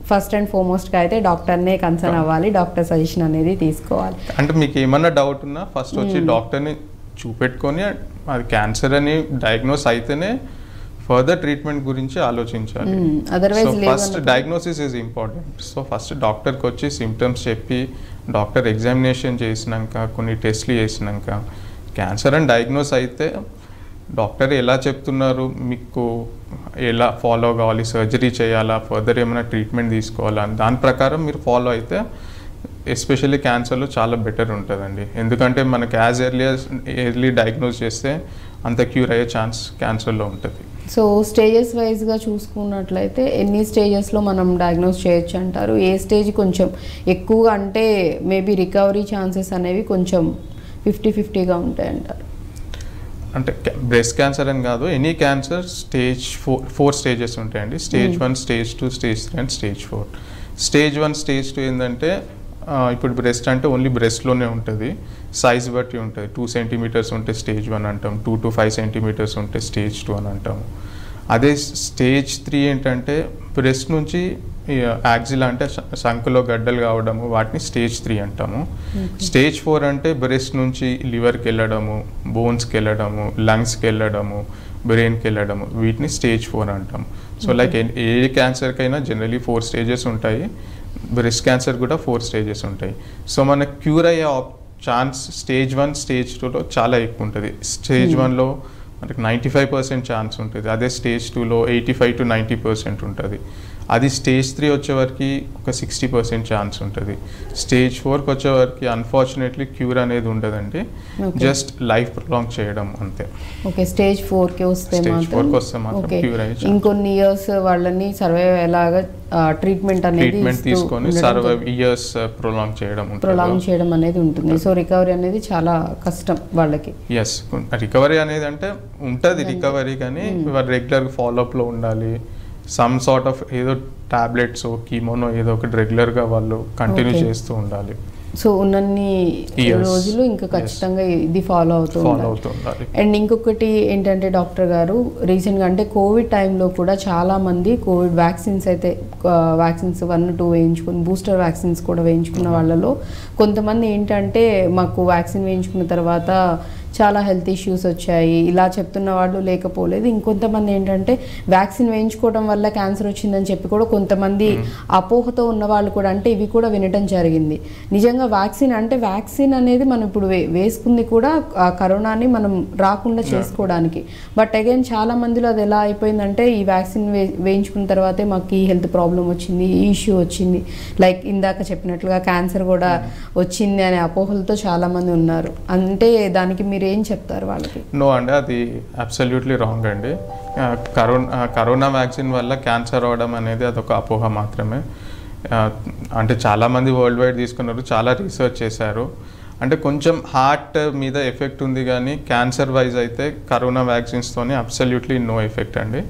ఫస్ట్ అండ్ ఫార్మోస్ట్గా అయితే డాక్టర్నే కన్సర్న్ అవ్వాలి, డాక్టర్ సజెషన్ అనేది తీసుకోవాలి. అంటే మీకు ఏమన్నా డౌట్ ఉన్నా ఫస్ట్ వచ్చి డాక్టర్ని చూపెట్టుకొని అది క్యాన్సర్ అని డయాగ్నోస్ అయితేనే ఫర్దర్ ట్రీట్మెంట్ గురించి ఆలోచించాలి. So first diagnosis is important. So first డాక్టర్కి వచ్చి సిమ్టమ్స్ చెప్పి డాక్టర్ ఎగ్జామినేషన్ చేసినాక కొన్ని టెస్ట్లు చేసినాక క్యాన్సర్ అని డయాగ్నోస్ అయితే డాక్టర్ ఎలా చెప్తున్నారు, మీకు ఎలా ఫాలో కావాలి, సర్జరీ చేయాలా, ఫర్దర్ ఏమైనా ట్రీట్మెంట్ తీసుకోవాలా, దాని ప్రకారం మీరు ఫాలో అయితే ఎస్పెషల్లీ క్యాన్సర్లో చాలా బెటర్ ఉంటుందండి. ఎందుకంటే మనకి ఎర్లీ డయాగ్నోస్ చేస్తే అంత క్యూర్ అయ్యే ఛాన్స్ క్యాన్సర్లో ఉంటుంది. సో స్టేజెస్ వైజ్గా చూసుకున్నట్లయితే ఎన్ని స్టేజెస్లో మనం డయాగ్నోస్ చేయొచ్చు అంటారు? ఏ స్టేజ్ కొంచెం ఎక్కువగా అంటే మేబీ రికవరీ ఛాన్సెస్ అనేవి కొంచెం 50-50గా ఉంటాయి అంటారు? అంటే బ్రెస్ట్ క్యాన్సర్ అని కాదు, ఎనీ క్యాన్సర్ స్టేజ్ 4 స్టేజెస్ ఉంటాయండి. Stage 1, stage 2, stage 3 and stage 4. Stage 1, stage 2 ఏంటంటే ఇప్పుడు బ్రెస్ట్ అంటే ఓన్లీ బ్రెస్ట్లోనే ఉంటుంది, సైజ్ బట్టి ఉంటుంది. 2 centimeters ఉంటే స్టేజ్ 1 అంటాం, 2 to 5 centimeters ఉంటే స్టేజ్ 2 అని అంటాము. అదే స్టేజ్ 3 ఏంటంటే బ్రెస్ట్ నుంచి యాక్సిల్ అంటే సంఖలో గడ్డలు కావడము, వాటిని స్టేజ్ 3 అంటాము. స్టేజ్ 4 అంటే బ్రెస్ట్ నుంచి లివర్కి వెళ్ళడము, బోన్స్కి వెళ్ళడము, లంగ్స్కి వెళ్ళడము, బ్రెయిన్కి వెళ్ళడము, వీటిని స్టేజ్ 4 అంటాము. సో లైక్ ఏ క్యాన్సర్కైనా జనరలీ 4 stages ఉంటాయి, బ్రెస్ట్ క్యాన్సర్ కూడా 4 stages ఉంటాయి. సో మనకు క్యూర్ అయ్యే ఛాన్స్ స్టేజ్ 1, స్టేజ్ 2లో చాలా ఎక్కువ ఉంటుంది. స్టేజ్ 1లో మనకి 95% ఛాన్స్ ఉంటుంది, అదే స్టేజ్ 2లో 85 to 90% ఉంటుంది. అది స్టేజ్ 3 వచ్చేవరకు ఒక 60% ఛాన్స్ ఉంటుంది. స్టేజ్ 4కి వచ్చేవరకు అన్ఫార్చునేట్లీ క్యూర్ అనేది ఉండదండి, జస్ట్ లైఫ్ ప్రొలాంగ్ చేయడం అంతే. ఓకే, స్టేజ్ 4కి వస్తే మాత్రం క్యూర్ అయ్యే ఇంకొన్ని ఇయర్స్ వాళ్ళని సర్వైవ్ ఎలాగా ట్రీట్మెంట్ తీసుకొని సర్వైవ్ ఇయర్స్ ప్రొలాంగ్ చేయడం అనేది ఉంటుంది. సో రికవరీ అనేది చాలా కష్టం వాళ్ళకి. ఎస్, రికవరీ అనేది అంటే ఉంటుంది రికవరీ, కానీ రెగ్యులర్ ఫాలోఅప్లో ఉండాలి. సమ్ సార్ట్ ఆఫ్ ఏదో టాబ్లెట్స్ కీమోనో ఏదో ఒకటి రెగ్యులర్గా వాళ్ళు కంటిన్యూ చేస్తూ ఉండాలి. సో ఉన్నన్ని రోజులు ఇంకా ఖచ్చితంగా ఇది ఫాలో అవుతూ ఉండాలి. అండ్ ఇంకొకటి ఏంటంటే డాక్టర్ గారు రీసెంట్గా అంటే కోవిడ్ టైంలో కూడా చాలామంది కోవిడ్ వ్యాక్సిన్స్ 1, 2 వేయించుకుని బూస్టర్ వ్యాక్సిన్స్ కూడా వేయించుకున్న వాళ్ళలో కొంతమంది ఏంటంటే మాకు వ్యాక్సిన్ వేయించుకున్న తర్వాత చాలా హెల్త్ ఇష్యూస్ వచ్చాయి ఇలా చెప్తున్న వాళ్ళు లేకపోలేదు. ఇంకొంతమంది ఏంటంటే వ్యాక్సిన్ వేయించుకోవడం వల్ల క్యాన్సర్ వచ్చిందని చెప్పి కూడా కొంతమంది అపోహతో ఉన్న వాళ్ళు కూడా అంటే ఇవి కూడా వినటం జరిగింది. నిజంగా వ్యాక్సిన్ అనేది మనం ఇప్పుడు వేసుకుంది కూడా కరోనాని మనం రాకుండా చేసుకోవడానికి. బట్ అగైన్ చాలా మందిలో అది ఎలా అయిపోయిందంటే ఈ వ్యాక్సిన్ వేయించుకున్న తర్వాతే మాకు ఈ హెల్త్ ప్రాబ్లం వచ్చింది, ఈ ఇష్యూ వచ్చింది, లైక్ ఇందాక చెప్పినట్లుగా క్యాన్సర్ కూడా వచ్చింది అనే అపోహలతో చాలా మంది ఉన్నారు. అంటే దానికి మీరు ఏం చెప్తారు వాళ్ళకి? నో అండి, అది అబ్సల్యూట్లీ రాంగ్ అండి. కరోనా వ్యాక్సిన్ వల్ల క్యాన్సర్ అవడం అనేది అదొక అపోహ మాత్రమే. అంటే చాలామంది వరల్డ్ వైడ్ తీసుకున్నారు, చాలా రీసెర్చ్ చేశారు. అంటే కొంచెం హార్ట్ మీద ఎఫెక్ట్ ఉంది కానీ క్యాన్సర్ వైజ్ అయితే కరోనా వ్యాక్సిన్స్తోనే అబ్సల్యూట్లీ నో ఎఫెక్ట్ అండి.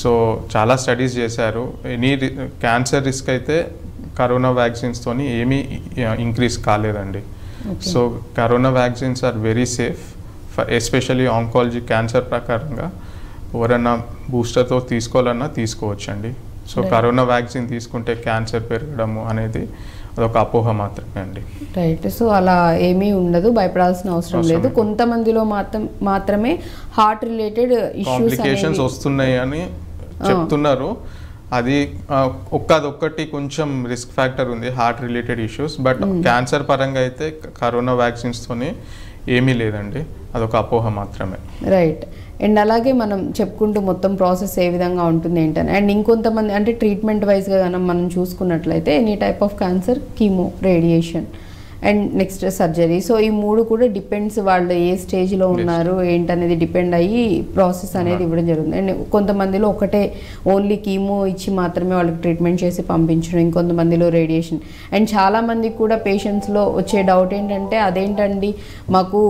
సో చాలా స్టడీస్ చేశారు, ఎనీ క్యాన్సర్ రిస్క్ అయితే కరోనా వ్యాక్సిన్స్తోని ఏమీ ఇంక్రీజ్ కాలేదండి. So corona vaccines are very safe for especially oncology cancer ప్రకారంగా ఎవరైనా బూస్టర్తో తీసుకోవాలన్నా తీసుకోవచ్చండి. సో కరోనా వ్యాక్సిన్ తీసుకుంటే క్యాన్సర్ పెరగడము అనేది అదొక అపోహ మాత్రమే అండి. రైట్. సో అలా ఏమీ ఉండదు, భయపడాల్సిన అవసరం లేదు. కొంతమందిలో మాత్రమే హార్ట్ రిలేటెడ్ కాంప్లికేషన్స్ వస్తున్నాయి అని చెప్తున్నారు. అది అదొక్కటి కొంచెం రిస్క్ ఫ్యాక్టర్ ఉంది, heart related issues. But cancer పరంగా అయితే కరోనా వ్యాక్సిన్స్తోని ఏమీ లేదండి, అదొక అపోహ మాత్రమే. రైట్. అండ్ అలాగే మనం చెప్పుకుంటూ మొత్తం ప్రాసెస్ ఏ విధంగా ఉంటుంది ఏంటని, అండ్ ఇంకొంతమంది అంటే ట్రీట్మెంట్ వైజ్గా మనం చూసుకున్నట్లయితే any type of cancer, chemo, radiation and next surgery. So ఈ మూడు కూడా డిపెండ్స్ వాళ్ళు ఏ స్టేజ్లో ఉన్నారు ఏంటనేది డిపెండ్ అయ్యి ప్రాసెస్ అనేది ఇవ్వడం జరుగుతుంది. అండ్ కొంతమందిలో ఒకటే ఓన్లీ కీమో ఇచ్చి మాత్రమే వాళ్ళకి ట్రీట్మెంట్ చేసి పంపించడం, ఇంకొంతమందిలో రేడియేషన్. అండ్ చాలామందికి కూడా పేషెంట్స్లో వచ్చే డౌట్ ఏంటంటే అదేంటండి మాకు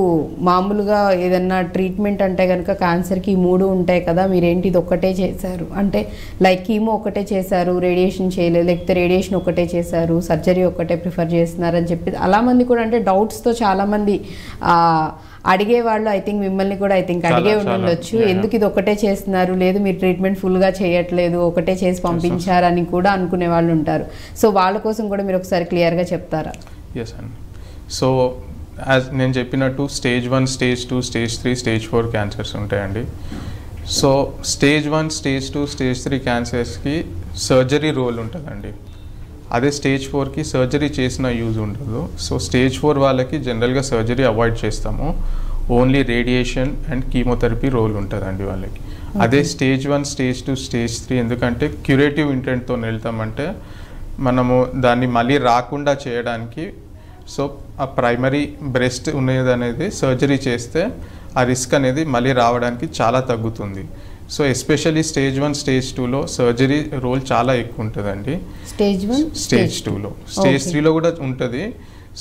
మామూలుగా ఏదన్నా ట్రీట్మెంట్ అంటే కనుక క్యాన్సర్కి 3 ఉంటాయి కదా, మీరేంటి ఇది ఒక్కటే చేశారు అంటే లైక్ కీమో ఒకటే చేశారు, రేడియేషన్ చేయలేదు, లేకపోతే రేడియేషన్ ఒకటే చేశారు, సర్జరీ ఒకటే ప్రిఫర్ చేస్తున్నారని చెప్పి అలా మంది కూడా అంటే డౌట్స్తో చాలామంది అడిగేవాళ్ళు ఐ థింక్ మిమ్మల్ని కూడా ఐ థింక్ అడిగే ఉండొచ్చు, ఎందుకు ఇది ఒకటే చేస్తున్నారు, లేదు మీరు ట్రీట్మెంట్ ఫుల్గా చేయట్లేదు, ఒకటే చేసి పంపించారని కూడా అనుకునే వాళ్ళు ఉంటారు. సో వాళ్ళ కోసం కూడా మీరు ఒకసారి క్లియర్గా చెప్తారా? ఎస్ అండి. సో యాజ్ నేను చెప్పినట్టు స్టేజ్ 1, స్టేజ్ 2, స్టేజ్ 3, స్టేజ్ 4 క్యాన్సర్స్ ఉంటాయండి. సో స్టేజ్ 1, స్టేజ్ 2, స్టేజ్ 3 క్యాన్సర్స్కి సర్జరీ రోల్ ఉంటుందండి. అదే స్టేజ్ 4కి సర్జరీ చేసిన యూజ్ ఉండదు. సో స్టేజ్ 4 వాళ్ళకి జనరల్గా సర్జరీ అవాయిడ్ చేస్తాము, only radiation and chemotherapy role ఉంటుందండి వాళ్ళకి. అదే స్టేజ్ 1, స్టేజ్ 2, స్టేజ్ 3 ఎందుకంటే క్యూరేటివ్ ఇంటెంట్తో వెళ్తామంటే మనము దాన్ని మళ్ళీ రాకుండా చేయడానికి, సో ఆ ప్రైమరీ బ్రెస్ట్ ఉన్నది అనేది సర్జరీ చేస్తే ఆ రిస్క్ అనేది మళ్ళీ రావడానికి చాలా తగ్గుతుంది. సో ఎస్పెషల్లీ స్టేజ్ 1, స్టేజ్ 2లో సర్జరీ రోల్ చాలా ఎక్కువ ఉంటుందండి. స్టేజ్ 1, స్టేజ్ 2లో, స్టేజ్ 3లో కూడా ఉంటుంది.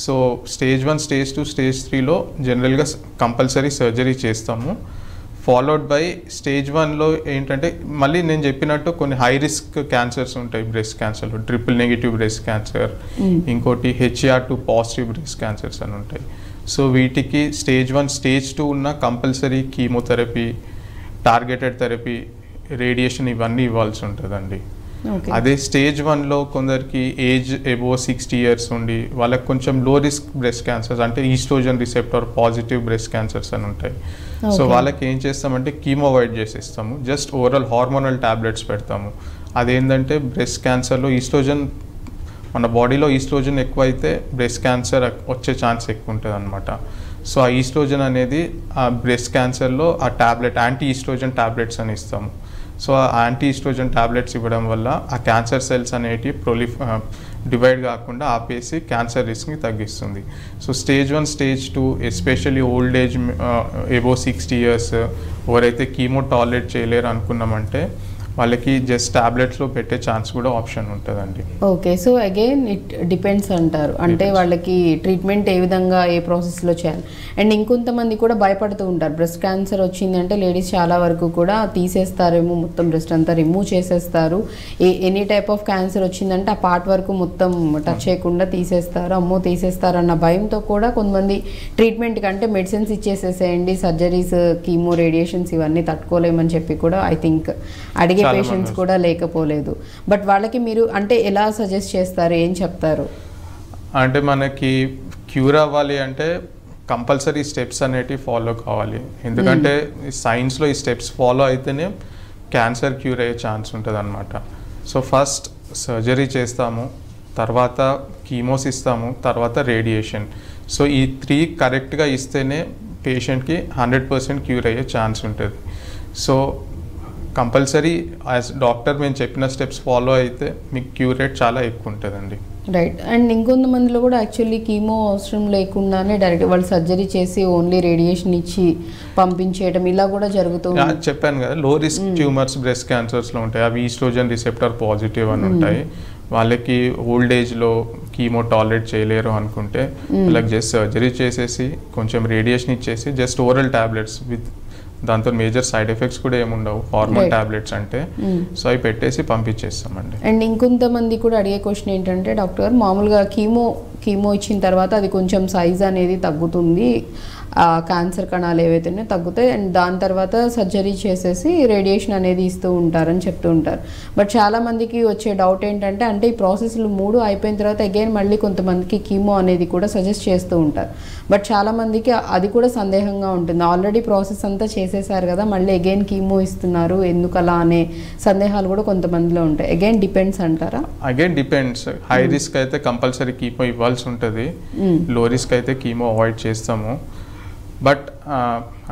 సో స్టేజ్ 1, స్టేజ్ 2, స్టేజ్ 3లో జనరల్గా కంపల్సరీ సర్జరీ చేస్తాము. ఫాలోడ్ బై స్టేజ్ 1లో ఏంటంటే మళ్ళీ నేను చెప్పినట్టు కొన్ని హై రిస్క్ క్యాన్సర్స్ ఉంటాయి బ్రెస్ట్ క్యాన్సర్లో, ట్రిపుల్ నెగిటివ్ బ్రెస్ట్ క్యాన్సర్, ఇంకోటి HER2 పాజిటివ్ బ్రెస్ట్ క్యాన్సర్స్ అని ఉంటాయి. సో వీటికి స్టేజ్ 1, స్టేజ్ 2 ఉన్న compulsory chemotherapy, targeted therapy, radiation ఇవన్నీ ఇవ్వాల్సి ఉంటుందండి. అదే స్టేజ్ 1లో కొందరికి ఏజ్ అబోవ్ 60 years ఉండి వాళ్ళకి కొంచెం లో రిస్క్ బ్రెస్ట్ క్యాన్సర్స్ అంటే estrogen receptor positive breast cancers అని ఉంటాయి. సో వాళ్ళకి ఏం చేస్తామంటే కీమో అవాయిడ్ చేసేస్తాము, జస్ట్ ఓవరాల్ హార్మోనల్ టాబ్లెట్స్ పెడతాము. అదేంటంటే బ్రెస్ట్ క్యాన్సర్లో ఈస్ట్రోజన్, మన బాడీలో ఈస్ట్రోజన్ ఎక్కువ అయితే బ్రెస్ట్ క్యాన్సర్ వచ్చే ఛాన్స్ ఎక్కువ ఉంటుంది అనమాట. సో ఆ ఈస్ట్రోజన్ అనేది ఆ బ్రెస్ట్ క్యాన్సర్లో ఆ టాబ్లెట్ యాంటీ ఈస్ట్రోజన్ టాబ్లెట్స్ అని ఇస్తాము. సో ఆ యాంటీ ఈస్ట్రోజన్ టాబ్లెట్స్ ఇవ్వడం వల్ల ఆ క్యాన్సర్ సెల్స్ అనేటివి డివైడ్ కాకుండా ఆపేసి క్యాన్సర్ రిస్క్ని తగ్గిస్తుంది. So stage 1, stage 2 especially old age above 60 years ఎవరైతే కీమో టాలరేట్ చేయలేరు అనుకున్నామంటే వాళ్ళకి జస్ట్ టాబ్లెట్స్లో పెట్టే ఛాన్స్ కూడా ఆప్షన్ ఉంటుందండి. Okay. So again it depends అంటారు, అంటే వాళ్ళకి ట్రీట్మెంట్ ఏ విధంగా ఏ ప్రాసెస్లో చేయాలి. అండ్ ఇంకొంతమంది కూడా భయపడుతూ ఉంటారు, బ్రెస్ట్ క్యాన్సర్ వచ్చిందంటే లేడీస్ చాలా వరకు కూడా తీసేస్తారేమో, మొత్తం బ్రెస్ట్ అంతా రిమూవ్ చేసేస్తారు, ఎనీ టైప్ ఆఫ్ క్యాన్సర్ వచ్చిందంటే ఆ పార్ట్ వరకు మొత్తం టచ్ చేయకుండా తీసేస్తారు, అమ్మో తీసేస్తారు అన్న భయంతో కూడా కొంతమంది ట్రీట్మెంట్ కంటే మెడిసిన్స్ ఇచ్చేసేసేయండి, సర్జరీస్, కీమో, రేడియేషన్స్ ఇవన్నీ తట్టుకోలేమని చెప్పి కూడా ఐ థింక్ అడిగే పేషెంట్స్ కూడా లేకపోలేదు. బట్ వాళ్ళకి మీరు అంటే ఎలా సజెస్ట్ చేస్తారు, ఏం చెప్తారు? అంటే మనకి క్యూర్ అవ్వాలి అంటే కంపల్సరీ స్టెప్స్ అనేటివి ఫాలో కావాలి. ఎందుకంటే సైన్స్లో ఈ స్టెప్స్ ఫాలో అయితేనే క్యాన్సర్ క్యూర్ అయ్యే ఛాన్స్ ఉంటుంది అనమాట. సో ఫస్ట్ సర్జరీ చేస్తాము, తర్వాత కీమోస్ ఇస్తాము, తర్వాత రేడియేషన్. సో ఈ 3 కరెక్ట్గా ఇస్తేనే పేషెంట్కి 100% క్యూర్ అయ్యే ఛాన్స్ ఉంటుంది. సో కంపల్సరీ యాజ్ డాక్టర్ మేము చెప్పిన స్టెప్స్ ఫాలో అయితే మీకు క్యూర్ రేట్ చాలా ఎక్కువ ఉంటుందండి. రైట్. అండ్ ఇంకొంతమందిలో కూడా యాక్చువల్లీ కీమో అవసరం లేకుండానే డైరెక్ట్ వాళ్ళు సర్జరీ చేసి ఓన్లీ రేడియేషన్ ఇచ్చి పంపించేయడం ఇలా కూడా జరుగుతుంది. చెప్పాను కదా, లో రిస్క్ ట్యూమర్స్ బ్రెస్ట్ క్యాన్సర్స్లో ఉంటాయి, అవి ఈస్ట్రోజన్ రిసెప్టర్ పాజిటివ్ అని ఉంటాయి. వాళ్ళకి ఓల్డ్ ఏజ్లో కీమో టాలరేట్ చేయలేరు అనుకుంటే వాళ్ళకి జస్ట్ సర్జరీ చేసేసి కొంచెం రేడియేషన్ ఇచ్చేసి జస్ట్ ఓరల్ టాబ్లెట్స్ విత్ దాంతో మేజర్ సైడ్ ఎఫెక్ట్స్ కూడా ఏముండవు, హార్మోన్ టాబ్లెట్స్ అంటే, సో అవి పెట్టేసి పంపించేస్తామండి. అండ్ ఇంకొంతమంది కూడా అడిగే క్వశ్చన్ ఏంటంటే డాక్టర్ మామూలుగా కీమో కీమో ఇచ్చిన తర్వాత అది కొంచెం సైజ్ అనేది తగ్గుతుంది, క్యాన్సర్ కణాలు ఏవైతే ఉన్నాయో తగ్గుతాయి, అండ్ దాని తర్వాత సర్జరీ చేసేసి రేడియేషన్ అనేది ఇస్తూ ఉంటారని చెప్తూ ఉంటారు. బట్ చాలామందికి వచ్చే డౌట్ ఏంటంటే, అంటే ఈ ప్రాసెస్లు 3 అయిపోయిన తర్వాత అగైన్ మళ్ళీ కొంతమందికి కీమో అనేది కూడా సజెస్ట్ చేస్తూ ఉంటారు. బట్ చాలామందికి అది కూడా సందేహంగా ఉంటుంది, ఆల్రెడీ ప్రాసెస్ అంతా చేసేసారు కదా, మళ్ళీ అగైన్ కీమో ఇస్తున్నారు ఎందుకు అలా అనే సందేహాలు కూడా కొంతమందిలో ఉంటాయి. అగైన్ డిపెండ్స్ అంటారా? Again depends. హై రిస్క్ అయితే కంపల్సరీ కీమో ఇవ్వాల్సి ఉంటుంది, లో రిస్క్ అయితే కీమో అవాయిడ్ చేస్తాము. బట్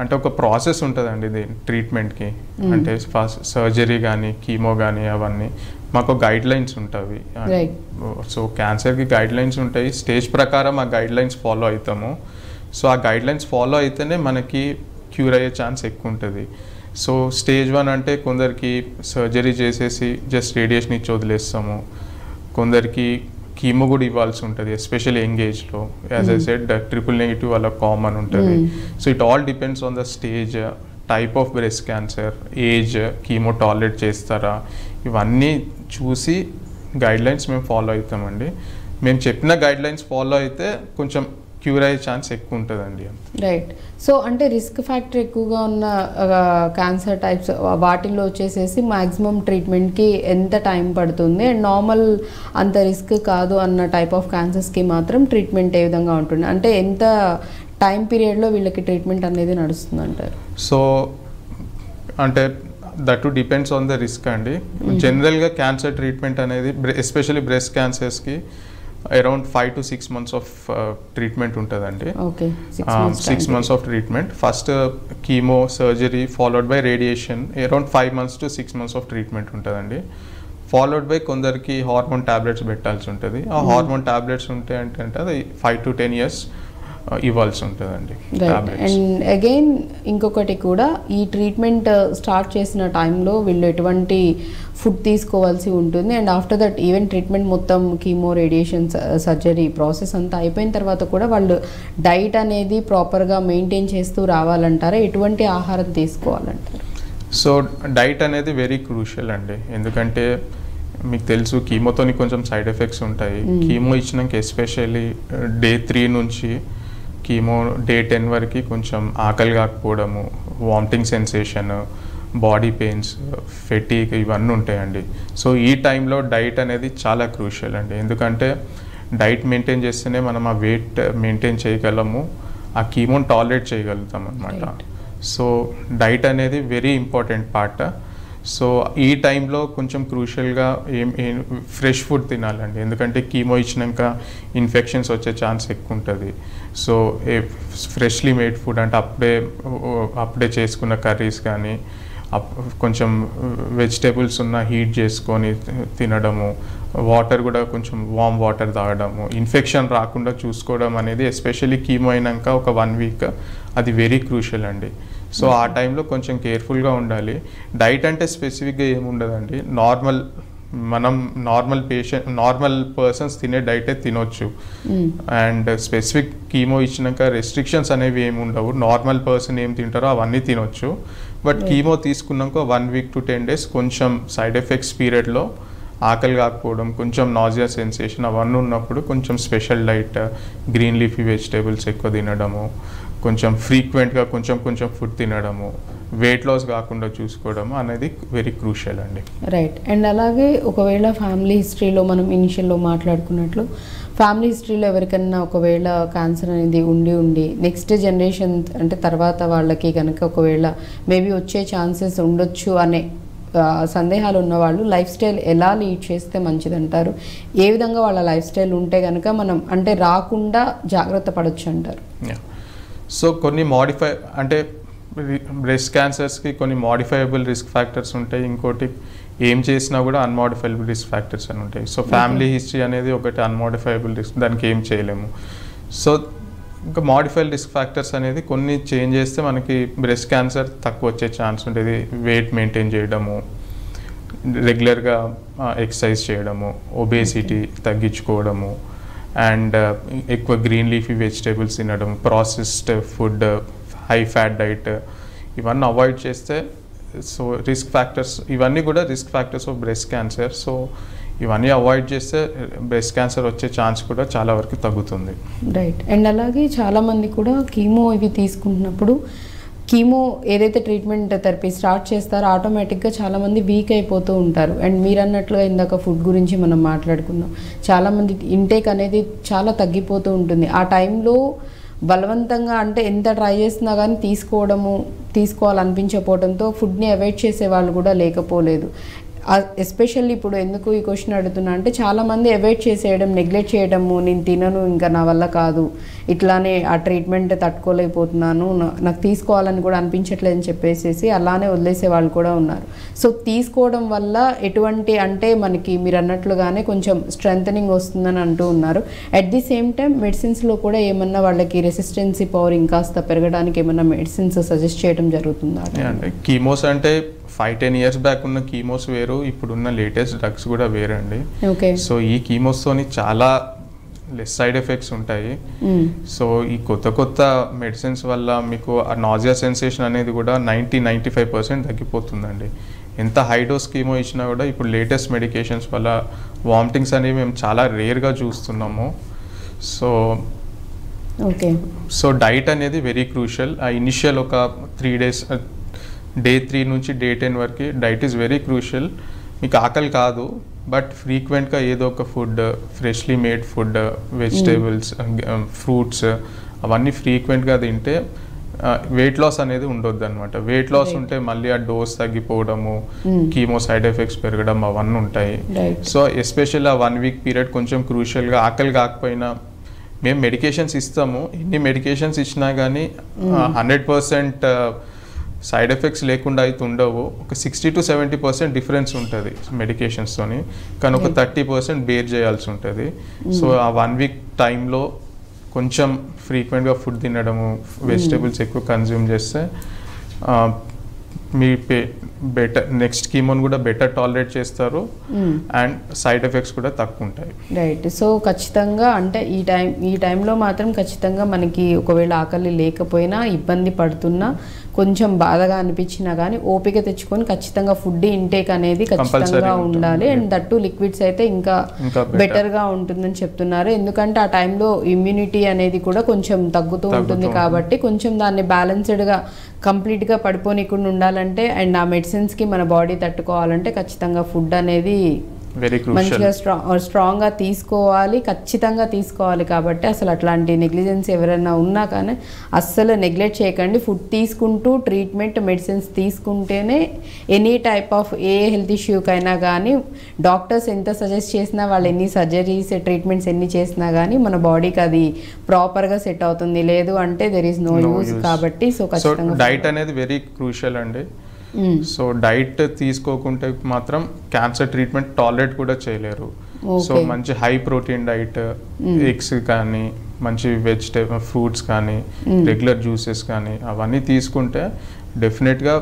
అంటే ఒక ప్రాసెస్ ఉంటుందండి ఇది ట్రీట్మెంట్కి. అంటే ఫస్ట్ సర్జరీ కానీ కీమో కానీ అవన్నీ మాకు గైడ్ లైన్స్ ఉంటాయి. సో క్యాన్సర్కి గైడ్ లైన్స్ ఉంటాయి, స్టేజ్ ప్రకారం ఆ గైడ్ లైన్స్ ఫాలో అవుతాము. సో ఆ గైడ్ లైన్స్ ఫాలో అయితేనే మనకి క్యూర్ అయ్యే ఛాన్స్ ఎక్కువ ఉంటుంది. సో స్టేజ్ 1 అంటే కొందరికి సర్జరీ చేసేసి జస్ట్ రేడియేషన్ ఇచ్చి వదిలేస్తాము, కొందరికి కీమో కూడా ఇవ్వాల్సి ఉంటుంది, ఎస్పెషల్లీ యంగ్ ఏజ్లో. యాజ్ ఐ సెడ్ ట్రిపుల్-నెగిటివ్ అలా కామన్ ఉంటుంది. So it all depends on the stage, type of breast cancer, age, chemo tolerate చేస్తారా, ఇవన్నీ చూసి గైడ్ లైన్స్ మేము ఫాలో అవుతామండి. మేము చెప్పిన గైడ్ లైన్స్ ఫాలో అయితే కొంచెం క్యూర్ అయ్యే ఛాన్స్ ఎక్కువ ఉంటుందండి. రైట్. సో అంటే రిస్క్ ఫ్యాక్టర్ ఎక్కువగా ఉన్న క్యాన్సర్ టైప్స్ వాటిల్లో వచ్చేసేసి మ్యాక్సిమం ట్రీట్మెంట్కి ఎంత టైం పడుతుంది, అండ్ నార్మల్ అంత రిస్క్ కాదు అన్న టైప్ ఆఫ్ క్యాన్సర్స్కి మాత్రం ట్రీట్మెంట్ ఏ విధంగా ఉంటుంది, అంటే ఎంత టైం పీరియడ్లో వీళ్ళకి ట్రీట్మెంట్ అనేది నడుస్తుంది అంటారు? సో అంటే that to depends on the risk అండి. జనరల్గా క్యాన్సర్ ట్రీట్మెంట్ అనేది ఎస్పెషల్లీ బ్రెస్ట్ క్యాన్సర్స్కి around 5 to 6 months of treatment ఉంటుందండి. 6 months of treatment. First chemo, surgery followed by radiation, around 5 months to 6 months of treatment ఉంటుందండి. Followed by కొందరికి hormone tablets పెట్టాల్సి ఉంటుంది. ఆ హార్మోన్ టాబ్లెట్స్ ఉంటే అంటే అది 5 to 10 years ఇవ్వాల్సి ఉంటుందండి. అండ్ అగైన్ ఇంకొకటి కూడా, ఈ ట్రీట్మెంట్ స్టార్ట్ చేసిన టైంలో వీళ్ళు ఎటువంటి ఫుడ్ తీసుకోవాల్సి ఉంటుంది, and after that even treatment మొత్తం కీమో, రేడియేషన్, సర్జరీ ప్రాసెస్ అంతా అయిపోయిన తర్వాత కూడా వాళ్ళు డైట్ అనేది ప్రాపర్గా మెయింటైన్ చేస్తూ రావాలంటారా? ఎటువంటి ఆహారం తీసుకోవాలంటారు? సో డైట్ అనేది వెరీ క్రూషియల్ అండి, ఎందుకంటే మీకు తెలుసు కీమోతోని కొంచెం సైడ్ ఎఫెక్ట్స్ ఉంటాయి. కీమో ఇచ్చినాక ఎస్పెషల్లీ డే 3 నుంచి కీమో డే 10 వరకు కొంచెం ఆకలి కాకపోవడము, vomiting sensation, body pains, fatigue ఇవన్నీ ఉంటాయండి. సో ఈ టైంలో డైట్ అనేది చాలా క్రూషియల్ అండి, ఎందుకంటే డైట్ మెయింటైన్ చేస్తేనే మనం ఆ వెయిట్ మెయింటైన్ చేయగలము, ఆ కీమోని టాలరేట్ చేయగలుగుతాం అనమాట. సో డైట్ అనేది వెరీ ఇంపార్టెంట్ పార్ట్. సో ఈ టైంలో కొంచెం క్రూషియల్గా ఫ్రెష్ ఫుడ్ తినాలండి, ఎందుకంటే కీమో ఇచ్చినాక ఇన్ఫెక్షన్స్ వచ్చే ఛాన్స్ ఎక్కువ ఉంటుంది. సో ఫ్రెష్లీ మేడ్ ఫుడ్ అంటే అప్పుడే చేసుకున్న కర్రీస్ కానీ, కొంచెం వెజిటేబుల్స్ ఉన్న హీట్ చేసుకొని తినడము, వాటర్ కూడా కొంచెం వామ్ వాటర్ తాగడము, ఇన్ఫెక్షన్ రాకుండా చూసుకోవడం అనేది ఎస్పెషల్లీ కీమో అయినాక ఒక 1 week అది వెరీ క్రూషియల్ అండి. సో ఆ టైంలో కొంచెం కేర్ఫుల్గా ఉండాలి. డైట్ అంటే స్పెసిఫిక్గా ఏముండదండి, నార్మల్ పర్సన్స్ తినే డైటే తినొచ్చు. అండ్ స్పెసిఫిక్ కీమో ఇచ్చినాక రెస్ట్రిక్షన్స్ అనేవి ఏమి ఉండవు, నార్మల్ పర్సన్ ఏం తింటారో అవన్నీ తినొచ్చు. బట్ కీమో తీసుకున్నాక 1 week to 10 days కొంచెం సైడ్ ఎఫెక్ట్స్ పీరియడ్లో ఆకలి కాకపోవడం, కొంచెం నాజియా సెన్సేషన్ అవన్నీ ఉన్నప్పుడు కొంచెం special diet, green leafy vegetables ఎక్కువ తినడము, కొంచెం ఫ్రీక్వెంట్గా కొంచెం ఫుడ్ తినడము, వెయిట్ లాస్ కాకుండా చూసుకోవడం అనేది వెరీ క్రూషియల్ అండి. రైట్. అండ్ అలాగే ఒకవేళ ఫ్యామిలీ హిస్టరీలో మనం ఇనిషియల్లో మాట్లాడుకున్నట్లు ఫ్యామిలీ హిస్టరీలో ఎవరికైనా ఒకవేళ క్యాన్సర్ అనేది ఉండి నెక్స్ట్ జనరేషన్ అంటే తర్వాత వాళ్ళకి కనుక ఒకవేళ మేబీ వచ్చే ఛాన్సెస్ ఉండొచ్చు అనే సందేహాలు ఉన్నవాళ్ళు లైఫ్ స్టైల్ ఎలా లీడ్ చేస్తే మంచిదంటారు? ఏ విధంగా వాళ్ళ లైఫ్ స్టైల్ ఉంటే కనుక మనం అంటే రాకుండా జాగ్రత్త పడవచ్చు అంటారు? సో కొన్ని అంటే బ్రెస్ట్ క్యాన్సర్స్కి కొన్ని మాడిఫైయబుల్ రిస్క్ ఫ్యాక్టర్స్ ఉంటాయి, ఇంకోటి ఏం చేసినా కూడా అన్మాడిఫైబుల్ రిస్క్ ఫ్యాక్టర్స్ అని ఉంటాయి. సో ఫ్యామిలీ హిస్టరీ అనేది ఒకటి అన్మాడిఫైబుల్ రిస్క్, దానికి ఏం చేయలేము. సో ఇంకా మాడిఫైడ్ రిస్క్ ఫ్యాక్టర్స్ అనేది కొన్ని చేంజ్ చేస్తే మనకి బ్రెస్ట్ క్యాన్సర్ తక్కువ వచ్చే ఛాన్స్ ఉంటుంది. వెయిట్ మెయింటైన్ చేయడము, రెగ్యులర్గా ఎక్సర్సైజ్ చేయడము, ఒబేసిటీ తగ్గించుకోవడము, అండ్ ఎక్కువ గ్రీన్ లీఫీ వెజిటేబుల్స్ తినడం, processed food, high fat diet ఇవన్నీ అవాయిడ్ చేస్తే సో రిస్క్ ఫ్యాక్టర్స్ ఇవన్నీ కూడా risk factors of breast cancer. So ఇవన్నీ అవాయిడ్ చేస్తే బ్రెస్ట్ క్యాన్సర్ వచ్చే ఛాన్స్ కూడా చాలా వరకు తగ్గుతుంది. రైట్. అండ్ అలాగే చాలామంది కూడా కీమో ఇవి తీసుకుంటున్నప్పుడు కీమో ఏదైతే ట్రీట్మెంట్ థెరపీ స్టార్ట్ చేస్తారో ఆటోమేటిక్గా చాలామంది వీక్ అయిపోతూ ఉంటారు. అండ్ మీరు అన్నట్లుగా ఇందాక ఫుడ్ గురించి మనం మాట్లాడుకున్నాం, చాలామంది ఇంటేక్ అనేది చాలా తగ్గిపోతూ ఉంటుంది. ఆ టైంలో బలవంతంగా అంటే ఎంత ట్రై చేస్తున్నా కానీ తీసుకోవాలనిపించకపోవడంతో ఫుడ్ని అవాయిడ్ చేసే వాళ్ళు కూడా లేకపోలేదు. ఎస్పెషల్లీ ఇప్పుడు ఎందుకు ఈ క్వశ్చన్ అడుగుతున్నా అంటే చాలామంది అవాయిడ్ చేసేయడం, నెగ్లెక్ట్ చేయడము, నేను తినను ఇంకా నా వల్ల కాదు, ఇట్లానే ఆ ట్రీట్మెంట్ తట్టుకోలేకపోతున్నాను, నాకు తీసుకోవాలని కూడా అనిపించట్లేదని చెప్పేసి అలానే వదిలేసే వాళ్ళు కూడా ఉన్నారు. సో తీసుకోవడం వల్ల ఎటువంటి అంటే మనకి మీరు అన్నట్లుగానే కొంచెం స్ట్రెంథనింగ్ వస్తుందని అంటూ ఉన్నారు. అట్ ది సేమ్ టైం మెడిసిన్స్లో కూడా ఏమన్నా వాళ్ళకి రెసిస్టెన్సీ పవర్ ఇంకాస్త పెరగడానికి ఏమన్నా మెడిసిన్స్ సజెస్ట్ చేయడం జరుగుతుందా? అంటే కీమోస్ అంటే 5-10 years బ్యాక్ ఉన్న కీమోస్ వేరు, ఇప్పుడున్న లేటెస్ట్ డ్రగ్స్ కూడా వేరండి. ఓకే. సో ఈ కీమోస్తోని చాలా లెస్ సైడ్ ఎఫెక్ట్స్ ఉంటాయి. సో ఈ కొత్త మెడిసిన్స్ వల్ల మీకు ఆ నాజియా సెన్సేషన్ అనేది కూడా 90-95% తగ్గిపోతుందండి. ఎంత హై డోస్ కీమో ఇచ్చినా కూడా ఇప్పుడు లేటెస్ట్ మెడికేషన్స్ వల్ల వామిటింగ్స్ అనేవి మేము చాలా రేర్గా చూస్తున్నాము. సో డైట్ అనేది వెరీ క్రూషియల్. ఆ ఇనిషియల్ ఒక 3 days డే 3 నుంచి డే 10 వరకు డైట్ ఈజ్ వెరీ క్రూషియల్. మీకు ఆకలి కాదు, బట్ ఫ్రీక్వెంట్గా ఏదో ఒక food, freshly made food, vegetables, fruits అవన్నీ ఫ్రీక్వెంట్గా తింటే వెయిట్ లాస్ అనేది ఉండొద్దు అనమాట. వెయిట్ లాస్ ఉంటే మళ్ళీ ఆ డోస్ తగ్గిపోవడము, కీమో సైడ్ ఎఫెక్ట్స్ పెరగడం అవన్నీ ఉంటాయి. సో ఎస్పెషల్లీ ఆ 1 week పీరియడ్ కొంచెం క్రూషియల్గా, ఆకలి కాకపోయినా మేము మెడికేషన్స్ ఇస్తాము. ఎన్ని మెడికేషన్స్ ఇచ్చినా కానీ 100% సైడ్ ఎఫెక్ట్స్ లేకుండా అయితే ఉండవు. ఒక 60-70% డిఫరెన్స్ ఉంటుంది మెడికేషన్స్తోని, కానీ ఒక 30% బేర్ చేయాల్సి ఉంటుంది. సో ఆ 1 week టైంలో కొంచెం ఫ్రీక్వెంట్గా ఫుడ్ తినడము, వెజిటేబుల్స్ ఎక్కువ కన్జ్యూమ్ చేస్తే మీ నెక్స్ట్ కీమోని కూడా బెటర్ టాలరేట్ చేస్తారు అండ్ సైడ్ ఎఫెక్ట్స్ కూడా తక్కువ ఉంటాయి. రైట్. సో ఖచ్చితంగా అంటే ఈ టైంలో మాత్రం ఖచ్చితంగా మనకి ఒకవేళ ఆకలి లేకపోయినా, ఇబ్బంది పడుతున్నా, కొంచెం బాధగా అనిపించినా కానీ ఓపిక తెచ్చుకొని ఖచ్చితంగా ఫుడ్ ఇంటేక్ అనేది ఖచ్చితంగా ఉండాలి. అండ్ దట్టు లిక్విడ్స్ అయితే ఇంకా బెటర్గా ఉంటుందని చెప్తున్నారు. ఎందుకంటే ఆ టైంలో ఇమ్యూనిటీ అనేది కూడా కొంచెం తగ్గుతూ ఉంటుంది కాబట్టి కొంచెం దాన్ని బ్యాలెన్స్డ్గా కంప్లీట్గా పడిపోనీకుండా ఉండాలంటే అండ్ ఆ మెడిసిన్స్కి మన బాడీ తట్టుకోవాలంటే ఖచ్చితంగా ఫుడ్ అనేది మంచిగా స్ట్రాంగ్గా తీసుకోవాలి, ఖచ్చితంగా తీసుకోవాలి. కాబట్టి అసలు అట్లాంటి నెగ్లిజెన్స్ ఎవరైనా ఉన్నా కానీ అస్సలు నెగ్లెక్ట్ చేయకండి. ఫుడ్ తీసుకుంటూ ట్రీట్మెంట్ మెడిసిన్స్ తీసుకుంటేనే any type of a health ఇష్యూకైనా కానీ డాక్టర్స్ ఎంత సజెస్ట్ చేసినా, వాళ్ళు ఎన్ని సర్జరీస్ ట్రీట్మెంట్స్ ఎన్ని చేసినా కానీ మన బాడీకి అది ప్రాపర్గా సెట్ అవుతుంది. లేదు అంటే దెర్ ఈస్ నో యూజ్. కాబట్టి సో ఖచ్చితంగా డైట్ అనేది వెరీ క్రూషియల్ అండి. సో డైట్ తీసుకోకుంటే మాత్రం క్యాన్సర్ ట్రీట్మెంట్ టాలరేట్ కూడా చేయలేరు. సో మంచి హై ప్రోటీన్ డైట్, ఎగ్స్ కానీ, మంచి వెజిటేబుల్ ఫ్రూట్స్ కానీ, రెగ్యులర్ జ్యూసెస్ కానీ అవన్నీ తీసుకుంటే డెఫినెట్గా